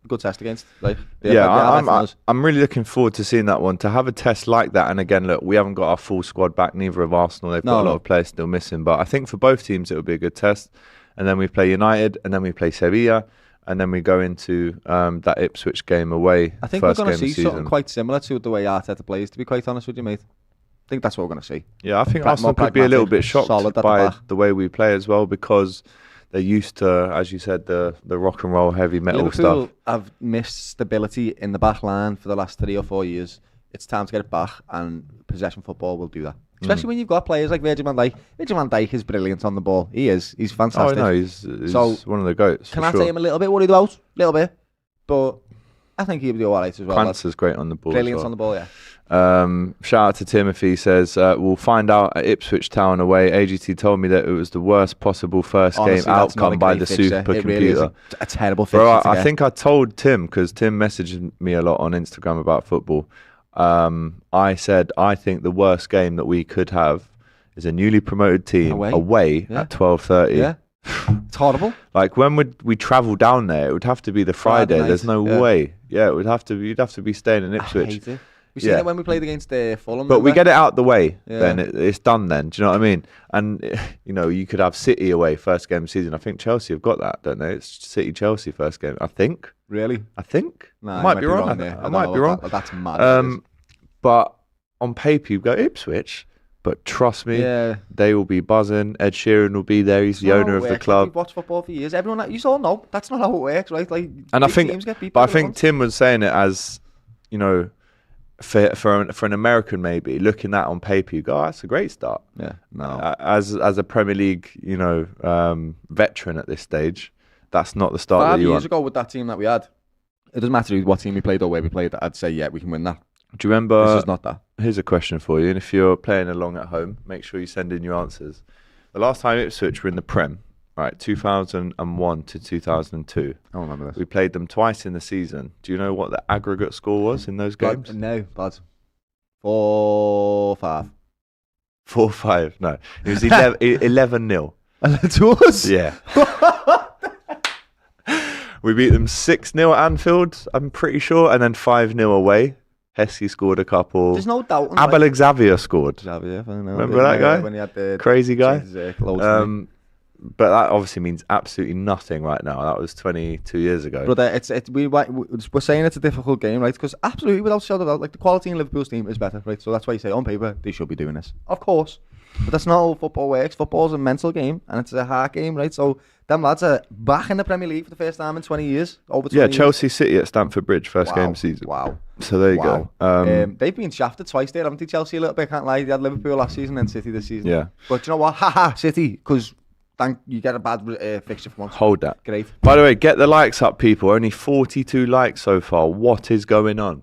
good test against. I'm really looking forward to seeing that one. To have a test like that, and again, look, we haven't got our full squad back. Neither of Arsenal. They've got a lot of players still missing. But I think for both teams, it will be a good test. And then we play United, and then we play Sevilla. And then we go into that Ipswich game away. I think we're going to see something quite similar to the way Arteta plays, to be quite honest with you, mate. I think that's what we're going to see. Yeah, I think Arsenal could be a little bit shocked by the way we play as well, because they're used to, as you said, the rock and roll heavy metal Liverpool stuff. Have missed stability in the back line for the last 3 or 4 years. It's time to get it back, and possession football will do that. Especially when you've got players like Virgil van Dijk. Virgil van Dijk is brilliant on the ball. He is. He's fantastic. Oh, no, he's one of the GOATs. Can I say I'm a little bit worried about? A little bit. But I think he'll do all right as well. Krantz's great on the ball. Brilliant on the ball, yeah. Shout out to Timothy, says, we'll find out at Ipswich Town away. AGT told me that it was the worst possible game outcome by the supercomputer. Really is a terrible fixture. Bro, I think I told Tim, because Tim messaged me a lot on Instagram about football. I said, I think the worst game that we could have is a newly promoted team away at 12:30. Yeah. It's horrible. Like, when would we travel down there? It would have to be the Friday. There's no way. Yeah, it would have to be. You'd have to be staying in Ipswich. I hate it. We seen it when we played against Fulham. But we get it out the way, then it's done then. Do you know what I mean? And, you could have City away first game of the season. I think Chelsea have got that, don't they? It's City-Chelsea first game, I think. Really? I think. No, I might be wrong. I might be wrong. That's mad. But on paper, you go Ipswich. But trust me, they will be buzzing. Ed Sheeran will be there. He's the owner of the club. We've watched football for years. Everyone, you all know, that's not how it works, right? Like, and I think Tim was saying it as, for an American maybe looking at on paper, you go, oh, that's a great start. Yeah, no. As a Premier League, veteran at this stage, that's not the start that you want. 5 years ago with that team that we had, it doesn't matter what team we played or where we played. I'd say yeah, we can win that. Do you remember? This is not that. Here's a question for you, and if you're playing along at home, make sure you send in your answers. The last time Ipswich were in the Prem, right, 2001 to 2002. I don't remember this. We played them twice in the season. Do you know what the aggregate score was in those games? No, bad. 4-5. 4-5. No, it was 11-0. To us? Yeah. We beat them 6-0 at Anfield, I'm pretty sure, and then 5-0 away. Heskey scored a couple. There's no doubt. Abel Xavier scored. Xavier, I know. Remember that guy? When he had the crazy guy. But that obviously means absolutely nothing right now. That was 22 years ago. But we're saying it's a difficult game, right? Because absolutely, without shadow of doubt, like the quality in Liverpool's team is better, right? So that's why you say on paper they should be doing this, of course. But that's not how football works. Football's a mental game and it's a hard game, right? So them lads are back in the Premier League for the first time in 20 years. Over 20 years. Chelsea City at Stamford Bridge, first game of the season. Wow. So there you go. They've been shafted twice there, haven't they? Chelsea a little bit, can't lie. They had Liverpool last season and City this season. Yeah. But you know what? Haha, City, because you get a bad fixture for once. Hold that. Great. By the way, get the likes up, people. Only 42 likes so far. What is going on?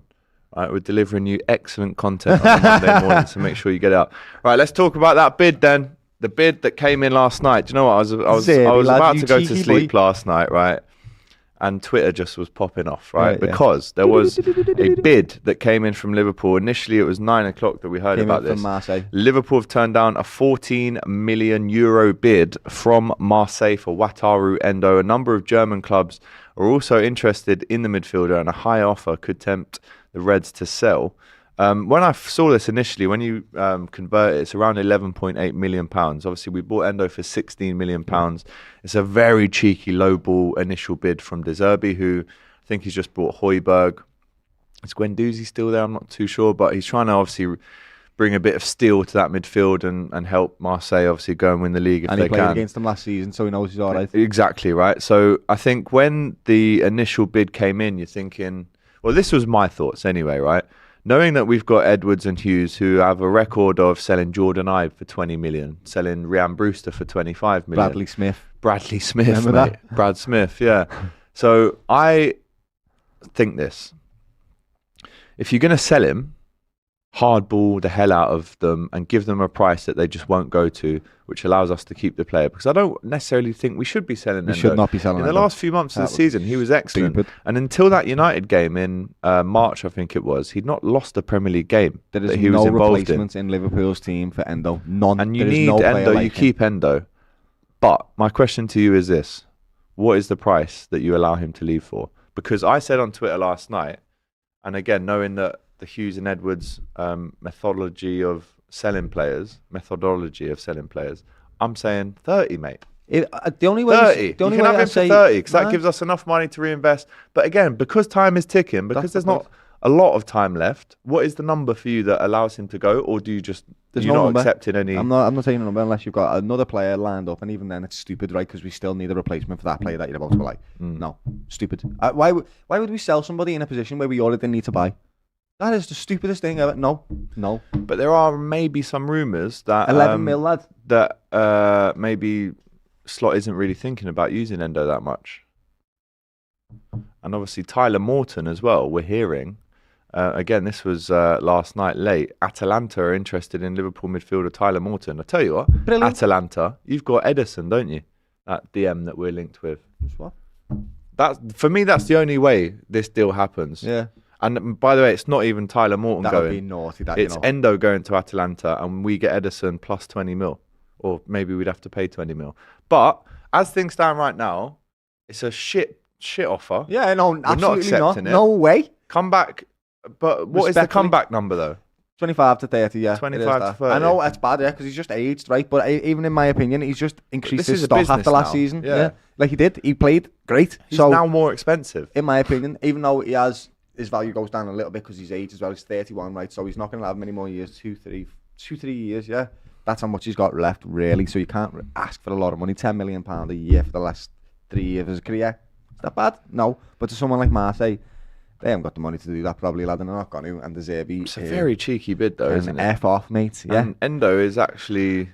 Right, we're delivering you excellent content on a Monday morning, so make sure you get it up. Right, let's talk about that bid then. The bid that came in last night. Do you know what? I was about to go to sleep last night, right? And Twitter just was popping off, right? Because there was a bid that came in from Liverpool. Initially, it was 9 o'clock that we heard about this. From Marseille. Liverpool have turned down a €14 million bid from Marseille for Wataru Endo. A number of German clubs are also interested in the midfielder, and a high offer could tempt the Reds to sell. When I saw this initially, when you convert it, it's around £11.8 million. Obviously, we bought Endo for £16 million. It's a very cheeky, low-ball initial bid from De Zerbi, who I think he's just bought Højbjerg. Is Guendouzi still there? I'm not too sure, but he's trying to obviously bring a bit of steel to that midfield and help Marseille obviously go and win the league if they can. And he played against them last season, so he knows he's all right. Exactly, right? So I think when the initial bid came in, you're thinking, well, this was my thoughts anyway, right? Knowing that we've got Edwards and Hughes, who have a record of selling Jordan Ibe for 20 million, selling Ryan Brewster for 25 million. Bradley Smith, remember mate. that? Brad Smith, yeah. So I think this. If you're going to sell him, hardball the hell out of them and give them a price that they just won't go to, which allows us to keep the player. Because I don't necessarily think we should be selling Endo. We should not be selling In Endo. the last few months of the season, he was excellent. Stupid. And until that United game in March, I think it was, he'd not lost a Premier League game. There is that he no was involved replacements in Liverpool's team for Endo. None. And you need Endo, you keep Endo. But my question to you is this. What is the price that you allow him to leave for? Because I said on Twitter last night, and again, knowing that the Hughes and Edwards methodology of selling players, I'm saying 30, mate. The only way 30. The only you can way have him for 30 because that gives us enough money to reinvest. But again, because time is ticking, because there's not a lot of time left, what is the number for you that allows him to go, or do you just you're not accepting any? I'm not taking a number unless you've got another player lined up, and even then it's stupid, right? Because we still need a replacement for that player that you're about to buy. No, stupid. Why would we sell somebody in a position where we already need to buy? That is the stupidest thing ever. No. But there are maybe some rumours that 11 mil, lad. That maybe Slot isn't really thinking about using Endo that much. And obviously Tyler Morton as well, we're hearing. Again, this was last night late. Atalanta are interested in Liverpool midfielder Tyler Morton. I tell you what, Brilliant. Atalanta, you've got Edison, don't you? That DM that we're linked with. What? For me, that's the only way this deal happens. Yeah. And by the way, it's not even Tyler Morton that going. That would be naughty. It's Endo going to Atalanta, and we get Edison plus 20 mil. Or maybe we'd have to pay 20 mil. But as things stand right now, it's a shit offer. Yeah, no, We're absolutely not accepting not. it. No way. Come back. But what is the comeback number, though? 25 to 30, yeah. 25 to 30. I know it's bad, yeah, because he's just aged, right? But even in my opinion, he's just increased his stock after last season. Yeah. Like he did. He played great. He's now more expensive. In my opinion, even though his value goes down a little bit because he's age as well. He's 31, right? So he's not going to have many more years. 2-3 years, yeah. That's how much he's got left, really. So you can't ask for a lot of money. £10 million a year for the last 3 years of his career. Is that bad? No. But to someone like Marseille, They haven't got the money to do that, probably, lad, and they're not going to. And the Zerbi. It's a very cheeky bid, though, isn't it? F off, mate. Yeah. And Endo is actually.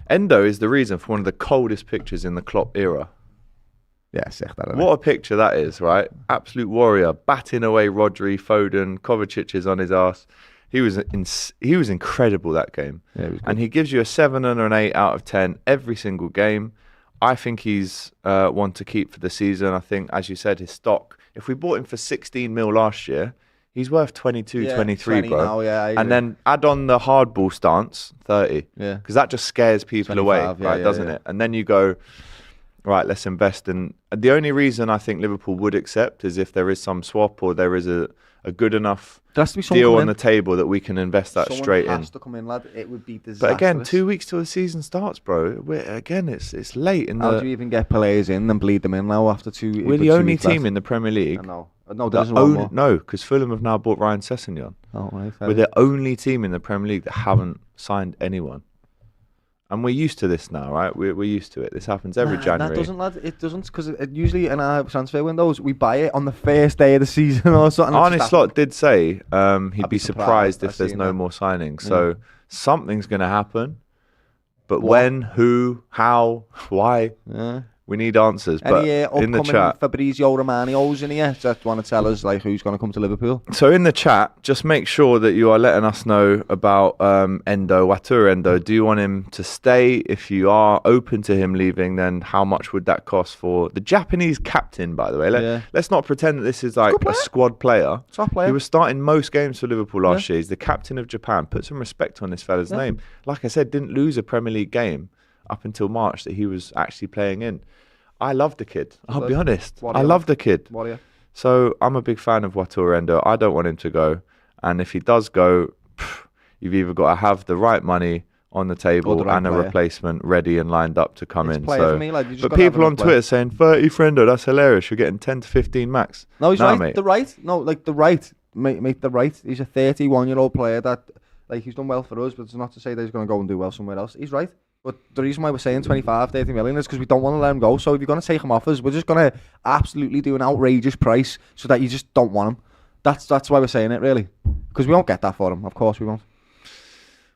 Endo is the reason for one of the coldest pictures in the Klopp era. Yeah, sick that. What a picture that is, right? Absolute warrior, batting away Rodri, Foden, Kovacic is on his ass. He was incredible that game. Yeah, and he gives you a 7 and an 8 out of 10 every single game. I think he's one to keep for the season. I think, as you said, his stock, if we bought him for 16 mil last year, he's worth 22, 23, 20 bro. now, yeah, and then add on the hardball stance, 30. Yeah. Because that just scares people away, right? Doesn't yeah. it? And then you go, right, let's invest in. The only reason I think Liverpool would accept is if there is some swap or there is a good enough deal on the table that we can invest that straight in. Someone has to come in, lad. It would be disastrous. But again, 2 weeks till the season starts, bro. It's late in How do you even get players in and bleed them in now after 2 weeks? We're the only team in the Premier League. No, there isn't one more. No, because Fulham have now bought Ryan Sessegnon. Oh, right. We're the only team in the Premier League that haven't signed anyone. And we're used to this now, right? We're used to it. This happens every January. That doesn't, lad. It doesn't, because usually in our transfer windows, we buy it on the first day of the season or something. Arne Slot did say he'd be surprised if there's no more signings. So something's going to happen. But when, who, how, why? Yeah. We need answers. But in the chat, Fabrizio Romano's in here. Just want to tell us like who's going to come to Liverpool. So in the chat, just make sure that you are letting us know about Endo, Wataru Endo. Do you want him to stay? If you are open to him leaving, then how much would that cost for the Japanese captain? By the way, let's not pretend that this is like a squad player. Top player. He was starting most games for Liverpool last year. He's the captain of Japan. Put some respect on this fella's name. Like I said, didn't lose a Premier League game up until March that he was actually playing in. I love the kid. I'll be honest. I love the kid. So I'm a big fan of Wataru Endo. I don't want him to go. And if he does go, you've either got to have the right money on the table and a replacement ready and lined up to come in. So, but people on Twitter saying 30 for Endo, that's hilarious. You're getting 10 to 15 max. No, he's right. Mate. The right. No, like the right. Mate, the right. He's a 31-year-old player that, like, he's done well for us, but it's not to say that he's going to go and do well somewhere else. He's right. But the reason why we're saying 25, 30 million is because we don't want to let him go. So if you're going to take him off us, we're just going to absolutely do an outrageous price so that you just don't want him. That's why we're saying it, really. Because we won't get that for him. Of course we won't.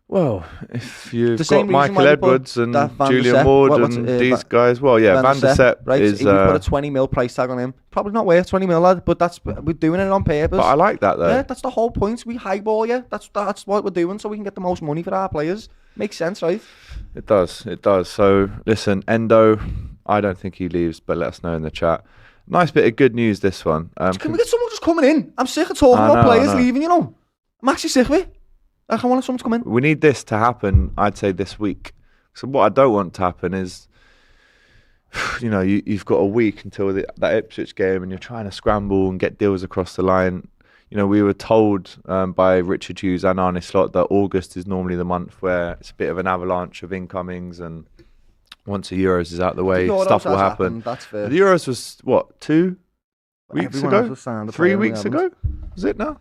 Well, if you've got Michael Edwards and Julian Ward and these guys, well, yeah, Van der Sep is... We've put a 20 mil price tag on him. Probably not worth 20 mil, lad, but we're doing it on purpose. But I like that, though. Yeah, that's the whole point. We highball you. That's what we're doing, so we can get the most money for our players. Makes sense, right? It does. So, listen, Endo, I don't think he leaves, but let us know in the chat. Nice bit of good news, this one. Can we get someone just coming in? I'm sick of talking about players leaving, you know. I'm actually sick of it. I want someone to come in. We need this to happen, I'd say, this week. So what I don't want to happen is, you know, you've got a week until that Ipswich game and you're trying to scramble and get deals across the line. You know, we were told by Richard Hughes and Arne Slot that August is normally the month where it's a bit of an avalanche of incomings, and once the Euros is out of the way, stuff will happen. That's fair. The Euros was, what, 2 weeks ago? 3 weeks ago? Was it now?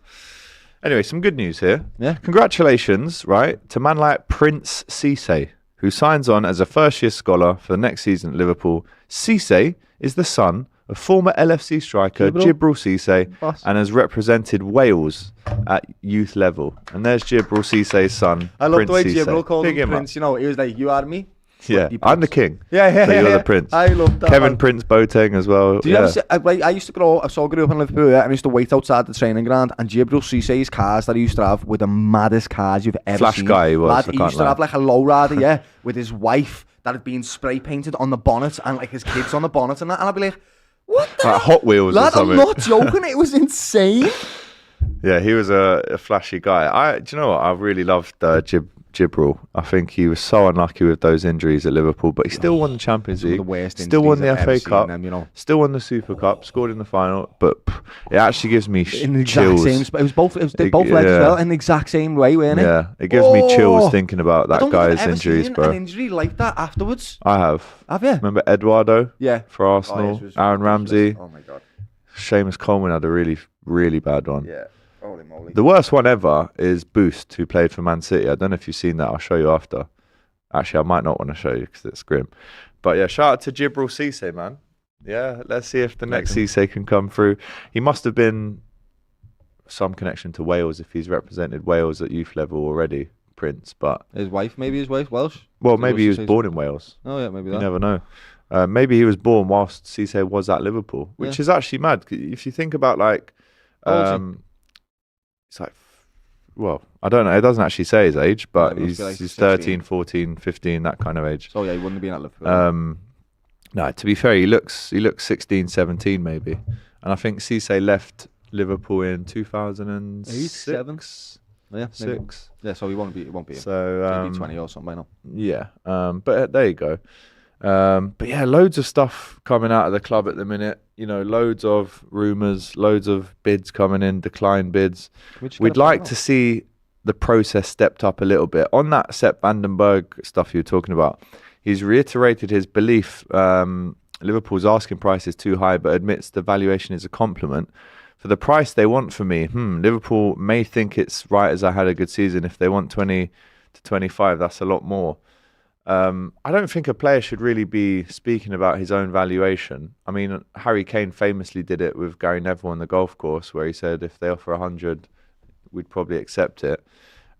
Anyway, some good news here. Yeah. Congratulations, right, to a man like Prince Cisse, who signs on as a first-year scholar for the next season at Liverpool. Cisse is the son of former LFC striker Djibril Cisse and has represented Wales at youth level. And there's Djibril Cisse's son, I love the way Cisse. Djibril called him Prince. You know, he was like, you are me. Yeah, I'm the king. Yeah. So you're the prince. I love that. Kevin Prince Boateng as well. Do you ever see, I used to grow up in Liverpool, and I used to wait outside the training ground, and Djibril Cisse's cars that he used to have were the maddest cars you've ever Flash seen. guy he was. Lad, he used to have like a lowrider, with his wife that had been spray painted on the bonnet and like his kids on the bonnet and that, and I'd be like, what the like Hot Wheels lad, or something. I'm not joking, it was insane. Yeah, he was a flashy guy. Do you know what? I really loved Djibril. I think he was so unlucky with those injuries at Liverpool, but he still won the Champions League, still won the FA Cup, still won the Super Cup, scored in the final. But it actually gives me chills. It was both legs as well, in the exact same way, weren't it? Yeah, it gives me chills thinking about that guy's injuries, bro. An injury like that afterwards. I have. Have you? Remember Eduardo? Yeah. For Arsenal. Aaron Ramsey. Oh my god. Seamus Coleman had a really, really bad one. Yeah. Holy moly. The worst one ever is Boost, who played for Man City. I don't know if you've seen that. I'll show you after. Actually, I might not want to show you because it's grim. But yeah, shout out to Djibril Cisse, man. Yeah, let's see if the next Cisse can come through. He must have been some connection to Wales if he's represented Wales at youth level already, Prince. But his wife Welsh. Well, maybe he was born in Wales. Oh yeah, maybe that. You never know. Maybe he was born whilst Cisse was at Liverpool, which is actually mad. If you think about like, it's like, well, I don't know. It doesn't actually say his age, but he's 13, 14, 15, that kind of age. So yeah, he wouldn't have been at Liverpool. No, to be fair, he looks 16, 17 maybe. And I think Cisse left Liverpool in 2006. Yeah, 6. Yeah, so he won't be him. So he'll be 20 or something by now. Yeah, but there you go. But yeah, loads of stuff coming out of the club at the minute. You know, loads of rumours, loads of bids coming in, decline bids. We'd like to see the process stepped up a little bit. On that Sepp Vandenberg stuff you were talking about, he's reiterated his belief Liverpool's asking price is too high, but admits the valuation is a compliment. For the price they want for me, Liverpool may think it's right as I had a good season. If they want 20 to 25, that's a lot more. I don't think a player should really be speaking about his own valuation. I mean, Harry Kane famously did it with Gary Neville on the golf course, where he said if they offer 100, we'd probably accept it.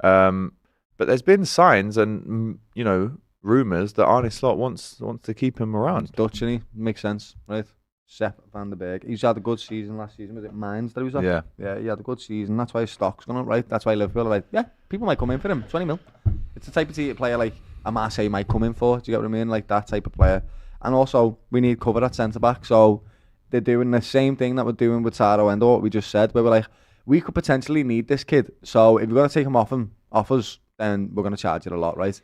But there's been signs and, you know, rumours that Arne Slot wants to keep him around. He's Dutch, and he makes sense, right? Sepp Vandenberg. He's had a good season last season. Was it Mainz that he was on? Yeah. Yeah, he had a good season. That's why his stock's gone up, right? That's why Liverpool are like, yeah, people might come in for him. 20 mil. It's the type of player like a Marseille might come in for. Do you get what I mean? Like that type of player. And also, we need cover at centre-back. So they're doing the same thing that we're doing with Taro Endo, what we just said, where we're like, we could potentially need this kid. So if you're going to take him off us, then we're going to charge it a lot, right?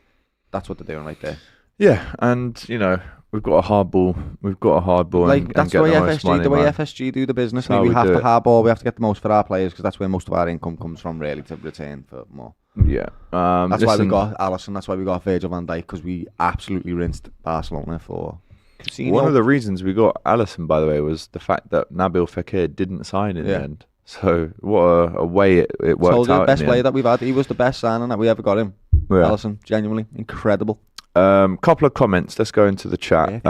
That's what they're doing right there. Yeah, and, you know, we've got a hard ball. Like, and that's get the way most money, the way man. FSG do the business. That's how We we have do to it. hardball. We have to get the most for our players because that's where most of our income comes from, really, to return for more. Yeah. That's why we got Alisson. That's why we got Virgil van Dijk, because we absolutely rinsed Barcelona for casino. One of the reasons we got Alisson, by the way, was the fact that Nabil Fekir didn't sign in the end. So what a way it worked Told you, out. the best player that we've had. He was the best signing that we ever got him. Yeah. Alisson, genuinely incredible. Couple of comments. Let's go into the chat.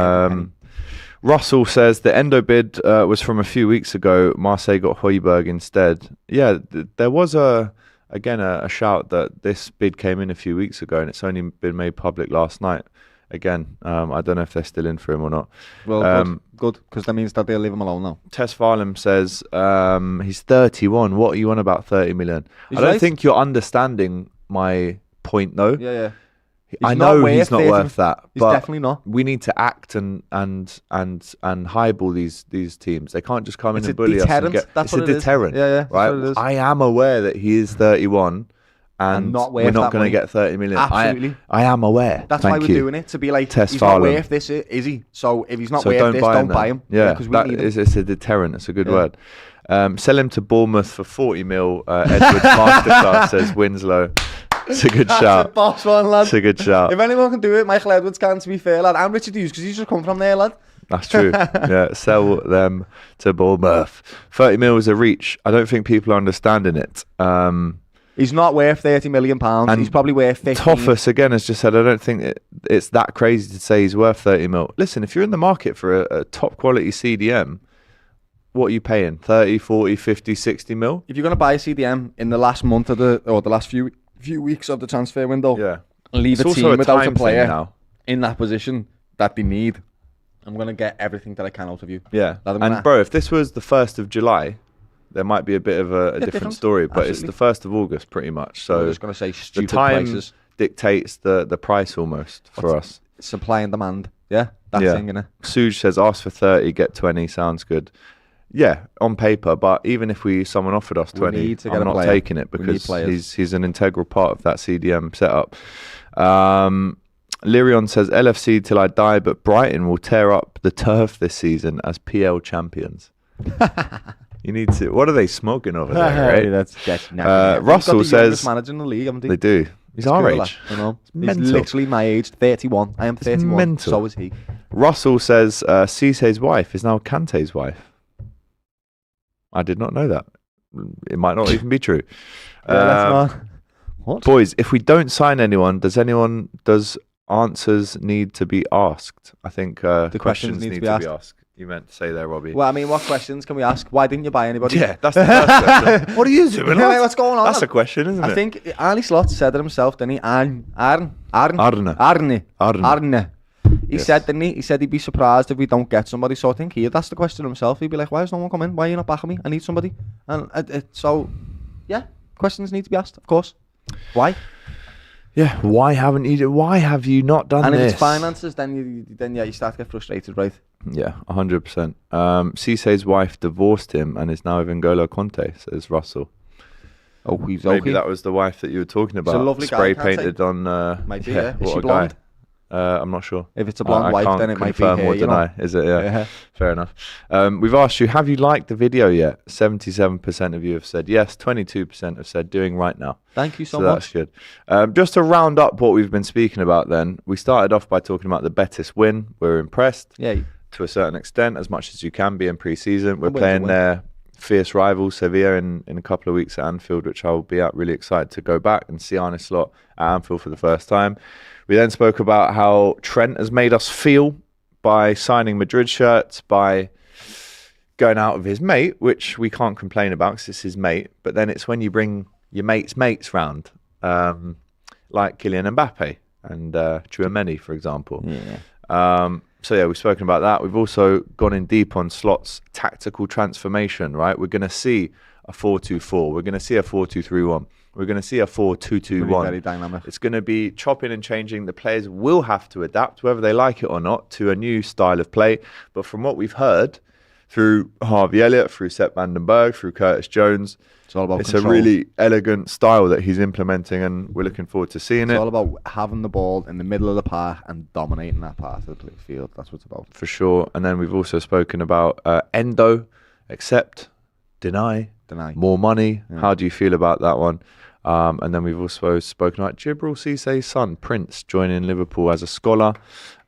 Russell says the Endo bid was from a few weeks ago. Marseille got Højbjerg instead. Yeah, there was a shout that this bid came in a few weeks ago, and it's only been made public last night. Again, I don't know if they're still in for him or not. Well, good, because that means that they'll leave him alone now. Tess Farlam says he's 31. What are you on about 30 million? I don't think you're understanding my point, though. Yeah. I know he's not worth that. He's but definitely not. We need to act and highball these teams. They can't just come in and bully us. It's a deterrent. Yeah, right. I am aware that he is 31, and we're not going to get 30 million. Absolutely, I am aware. That's why we're doing it, to be like, Tess he's Farlam. not worth this, is he? So if he's not worth this, don't buy him. Yeah, it's a deterrent. It's a good word. Sell him to Bournemouth for 40 mil. Edwards Masterclass says Winslow. It's a good shout. That's a boss one, lad. It's a good shout. If anyone can do it, Michael Edwards can, to be fair, lad. And Richard Hughes, because he's just come from there, lad. That's true. Yeah, sell them to Bournemouth. 30 mil is a reach. I don't think people are understanding it. He's not worth £30 million. And he's probably worth 15. Toffus, again, has just said, I don't think it's that crazy to say he's worth 30 mil. Listen, if you're in the market for a top quality CDM, what are you paying? 30, 40, 50, 60 mil? If you're going to buy a CDM in the last month of the last few weeks of the transfer window, leave a team without a player now in that position that they need, I'm going to get everything that I can out of you. Yeah. And bro, if this was the 1st of July, there might be a bit of a different story, but It's the 1st of August pretty much. So I'm just going to say stupid the time prices dictates the price almost for us. Supply and demand. Yeah. That thing, innit? Suj says ask for 30, get 20. Sounds good. Yeah, on paper, but even if someone offered us 20, I'm not taking it because he's an integral part of that CDM setup. Lyrion says LFC till I die, but Brighton will tear up the turf this season as PL champions. You need to. What are they smoking over there? Right? That's Russell says manager in the league, haven't they? They do. He's our age. You know, he's literally my age, 31. I am 31. Mental. So is he. Russell says Cisse's wife is now Kante's wife. I did not know that. It might not even be true. What? Boys, if we don't sign anyone, does answers need to be asked? I think the questions need to be asked. you meant to say there, Robbie. Well, I mean, what questions can we ask? Why didn't you buy anybody? Yeah, that's the first question. What are you doing? Yeah, what's going on? That's a question, isn't it? I think Arnie Slot said it himself, didn't he? Arne. He said, didn't he? He said he'd be surprised if we don't get somebody. So I think he'd ask the question himself. He'd be like, why is no one coming? Why are you not backing me? I need somebody. And so, yeah, questions need to be asked, of course. Why? Yeah, why have you not done this? And if it's finances, then you start to get frustrated, right? Yeah, 100%. Cisse's wife divorced him and is now with N'Golo Conte, says Russell. Oh, he's Maybe okay. that was the wife that you were talking about. It's a lovely spray guy, painted on. Might be, yeah. Is What she a blonde? guy. I'm not sure. If it's a blonde wife, then it might be her, or deny. Is it? Yeah. Fair enough. We've asked you, have you liked the video yet? 77% of you have said yes. 22% have said doing right now. Thank you so much. That's good. Just to round up what we've been speaking about then, we started off by talking about the Bettis win. We're impressed. Yeah. To a certain extent, as much as you can be in pre-season. We're playing their fierce rival Sevilla in a couple of weeks at Anfield, which I will be really excited to go back and see Arne Slot at Anfield for the first time. We then spoke about how Trent has made us feel by signing Madrid shirts, by going out with his mate, which we can't complain about because it's his mate. But then it's when you bring your mates round, like Kylian Mbappe and Tchouaméni, for example. Yeah. So yeah, we've spoken about that. We've also gone in deep on Slot's tactical transformation, right? We're going to see a 4-2-4. We're going to see a 4-2-3-1. We're going to see a 4-2-2-1. Very dynamic. It's going to be chopping and changing. The players will have to adapt, whether they like it or not, to a new style of play. But from what we've heard through Harvey Elliott, through Sepp Vandenberg, through Curtis Jones, it's all about it's control. A really elegant style that he's implementing, and we're looking forward to seeing it. It's all about having the ball in the middle of the park and dominating that part of the field. That's what it's about. For sure. And then we've also spoken about Endo, accept, deny, more money. Yeah. How do you feel about that one? And then we've also spoken about Djibril Cisse's son, Prince, joining Liverpool as a scholar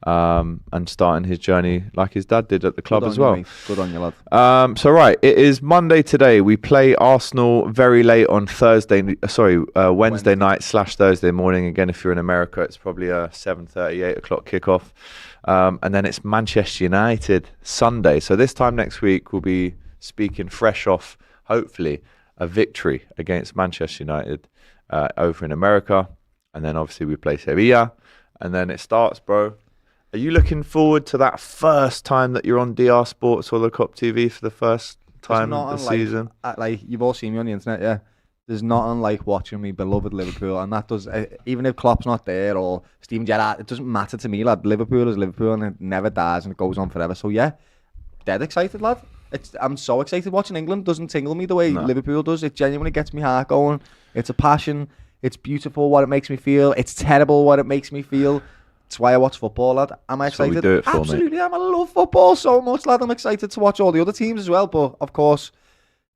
and starting his journey like his dad did at the club as well. Good on you, lad. So, right, it is Monday today. We play Arsenal very late on Wednesday night / Thursday morning. Again, if you're in America, it's probably a 7:30, 8 o'clock kickoff. And then it's Manchester United Sunday. So this time next week, we'll be speaking fresh off, hopefully, a victory against Manchester United over in America. And then obviously we play Sevilla. And then it starts, bro. Are you looking forward to that first time that you're on DR Sports or the Kop TV for the first time of the season? Like, you've all seen me on the internet, yeah. There's nothing like watching me beloved Liverpool. And that does, even if Klopp's not there or Steven Gerrard, it doesn't matter to me, lad. Liverpool is Liverpool and it never dies and it goes on forever. So yeah, dead excited, lad. I'm so excited. Watching England doesn't tingle me the way Liverpool does. It genuinely gets me heart going. It's a passion. It's beautiful what it makes me feel. It's terrible what it makes me feel. That's why I watch football, lad. Am I excited? That's what we do it for, absolutely, mate. I love football so much, lad. I'm excited to watch all the other teams as well. But of course,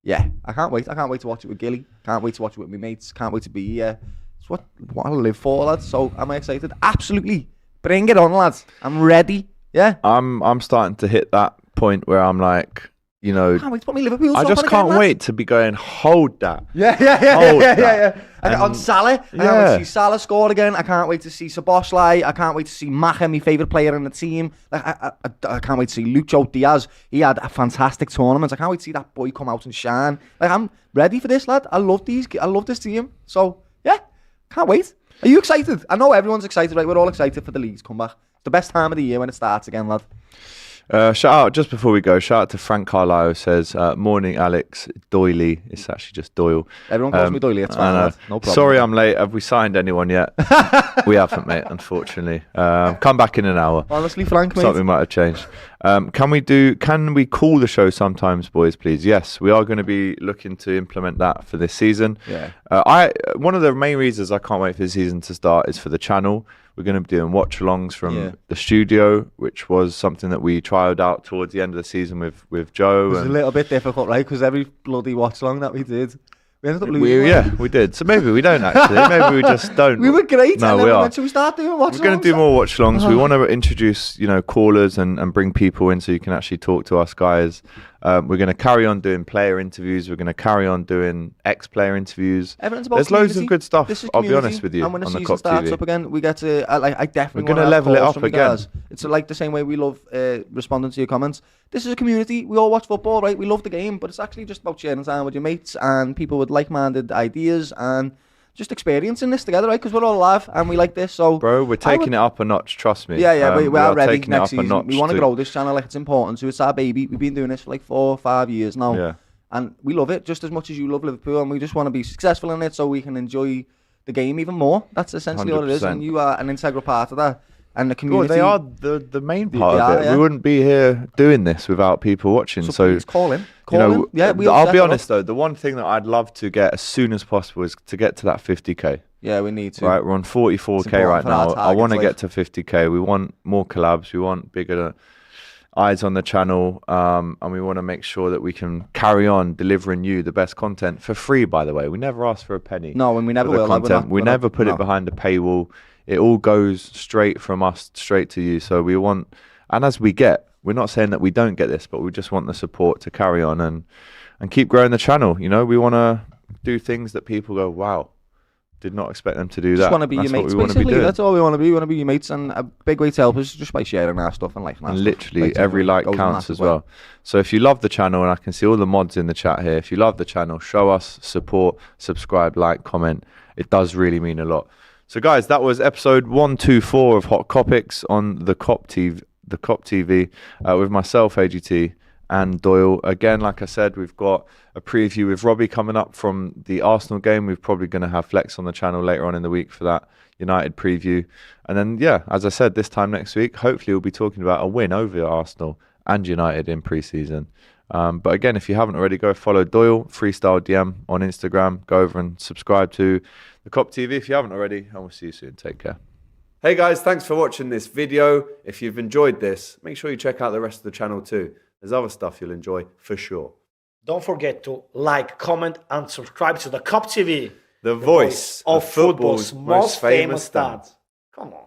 yeah, I can't wait. I can't wait to watch it with Gilly. Can't wait to watch it with my mates. Can't wait to be here. It's what I live for, lad. So am I excited? Absolutely. Bring it on, lads. I'm ready. Yeah. I'm starting to hit that point where I'm like, you know, can't wait to put me Liverpool. I just can't wait to be going, hold that. Yeah. On Salah, I can't wait to see Salah score again. I can't wait to see Szoboszlai. I can't wait to see Maher, my favourite player in the team. Like, I can't wait to see Lucho Diaz. He had a fantastic tournament. I can't wait to see that boy come out and shine. Like, I'm ready for this, lad. I love this team. So, yeah, can't wait. Are you excited? I know everyone's excited, right? We're all excited for the league's comeback. It's the best time of the year when it starts again, lad. Shout out, just before we go, shout out to Frank Carlisle, who says, morning Alex, Doyle. It's actually just Doyle. Everyone calls me Doyle, it's fine, no problem. Sorry I'm late, have we signed anyone yet? We haven't, mate, unfortunately. Come back in an hour. Honestly, Frank, mate. Something might have changed. Can we call the show sometimes, boys, please? Yes, we are going to be looking to implement that for this season. Yeah. One of the main reasons I can't wait for the season to start is for the channel. We're going to be doing watch-alongs from the studio, which was something that we trialed out towards the end of the season with Joe. It was a little bit difficult, right? Because every bloody watch-along that we did, we ended up losing. We did. So maybe we don't actually. Maybe we just don't. We were great. No, and then we are. Should we start doing watch-alongs? We're going to do more watch-alongs. We want to introduce, callers and bring people in so you can actually talk to us guys We're going to carry on doing player interviews. We're going to carry on doing ex-player interviews. There's loads of good stuff. I'll be honest with you. And when the on the season Kop starts TV. up again, we get to. I definitely We're going to level it up again. Guys. It's like the same way we love responding to your comments. This is a community. We all watch football, right? We love the game, but it's actually just about sharing time with your mates and people with like-minded ideas and just experiencing this together, right? Because we're all alive and we like this. So, bro, we're taking it up a notch. Trust me. Yeah, we are ready taking next it up season. a notch. We want to grow this channel. Like, it's important. So it's our baby. We've been doing this for like 4 or 5 years now. Yeah. And we love it just as much as you love Liverpool, and we just want to be successful in it so we can enjoy the game even more. That's essentially 100%. all it is, and you are an integral part of that. And the community. Well, they are the main part of it. Yeah. We wouldn't be here doing this without people watching. So please call in. Yeah, I'll be honest though. The one thing that I'd love to get as soon as possible is to get to that 50k. Yeah, we need to. Right, we're on 44k right now. I want to get to 50k. We want more collabs. We want bigger eyes on the channel, and we want to make sure that we can carry on delivering you the best content for free. By the way, we never ask for a penny. No, and we never will. Content. We never put it behind a paywall. It all goes straight from us straight to you. So we want, and as we get, we're not saying that we don't get this, but we just want the support to carry on and keep growing the channel. You know, we want to do things that people go, wow, did not expect them to do that. Just want to be your mates, basically. That's all we want to be. We want to be your mates, and a big way to help us just by sharing our stuff and liking our stuff. And literally every like counts as well. So if you love the channel, and I can see all the mods in the chat here, if you love the channel, show us support, subscribe, like, comment. It does really mean a lot. So guys, that was episode 124 of Hot Kopics on the Kop TV, with myself, AGT, and Doyle. Again, like I said, we've got a preview with Robbie coming up from the Arsenal game. We're probably going to have Flex on the channel later on in the week for that United preview. And then, yeah, as I said, this time next week, hopefully we'll be talking about a win over Arsenal and United in pre-season. But again, if you haven't already, go follow Doyle, Freestyle DM on Instagram. Go over and subscribe to the Kop TV if you haven't already, and we'll see you soon. Take care. Hey guys, thanks for watching this video. If you've enjoyed this, make sure you check out the rest of the channel too. There's other stuff you'll enjoy for sure. Don't forget to like, comment, and subscribe to the Kop TV, the voice of football's most famous dads. Come on.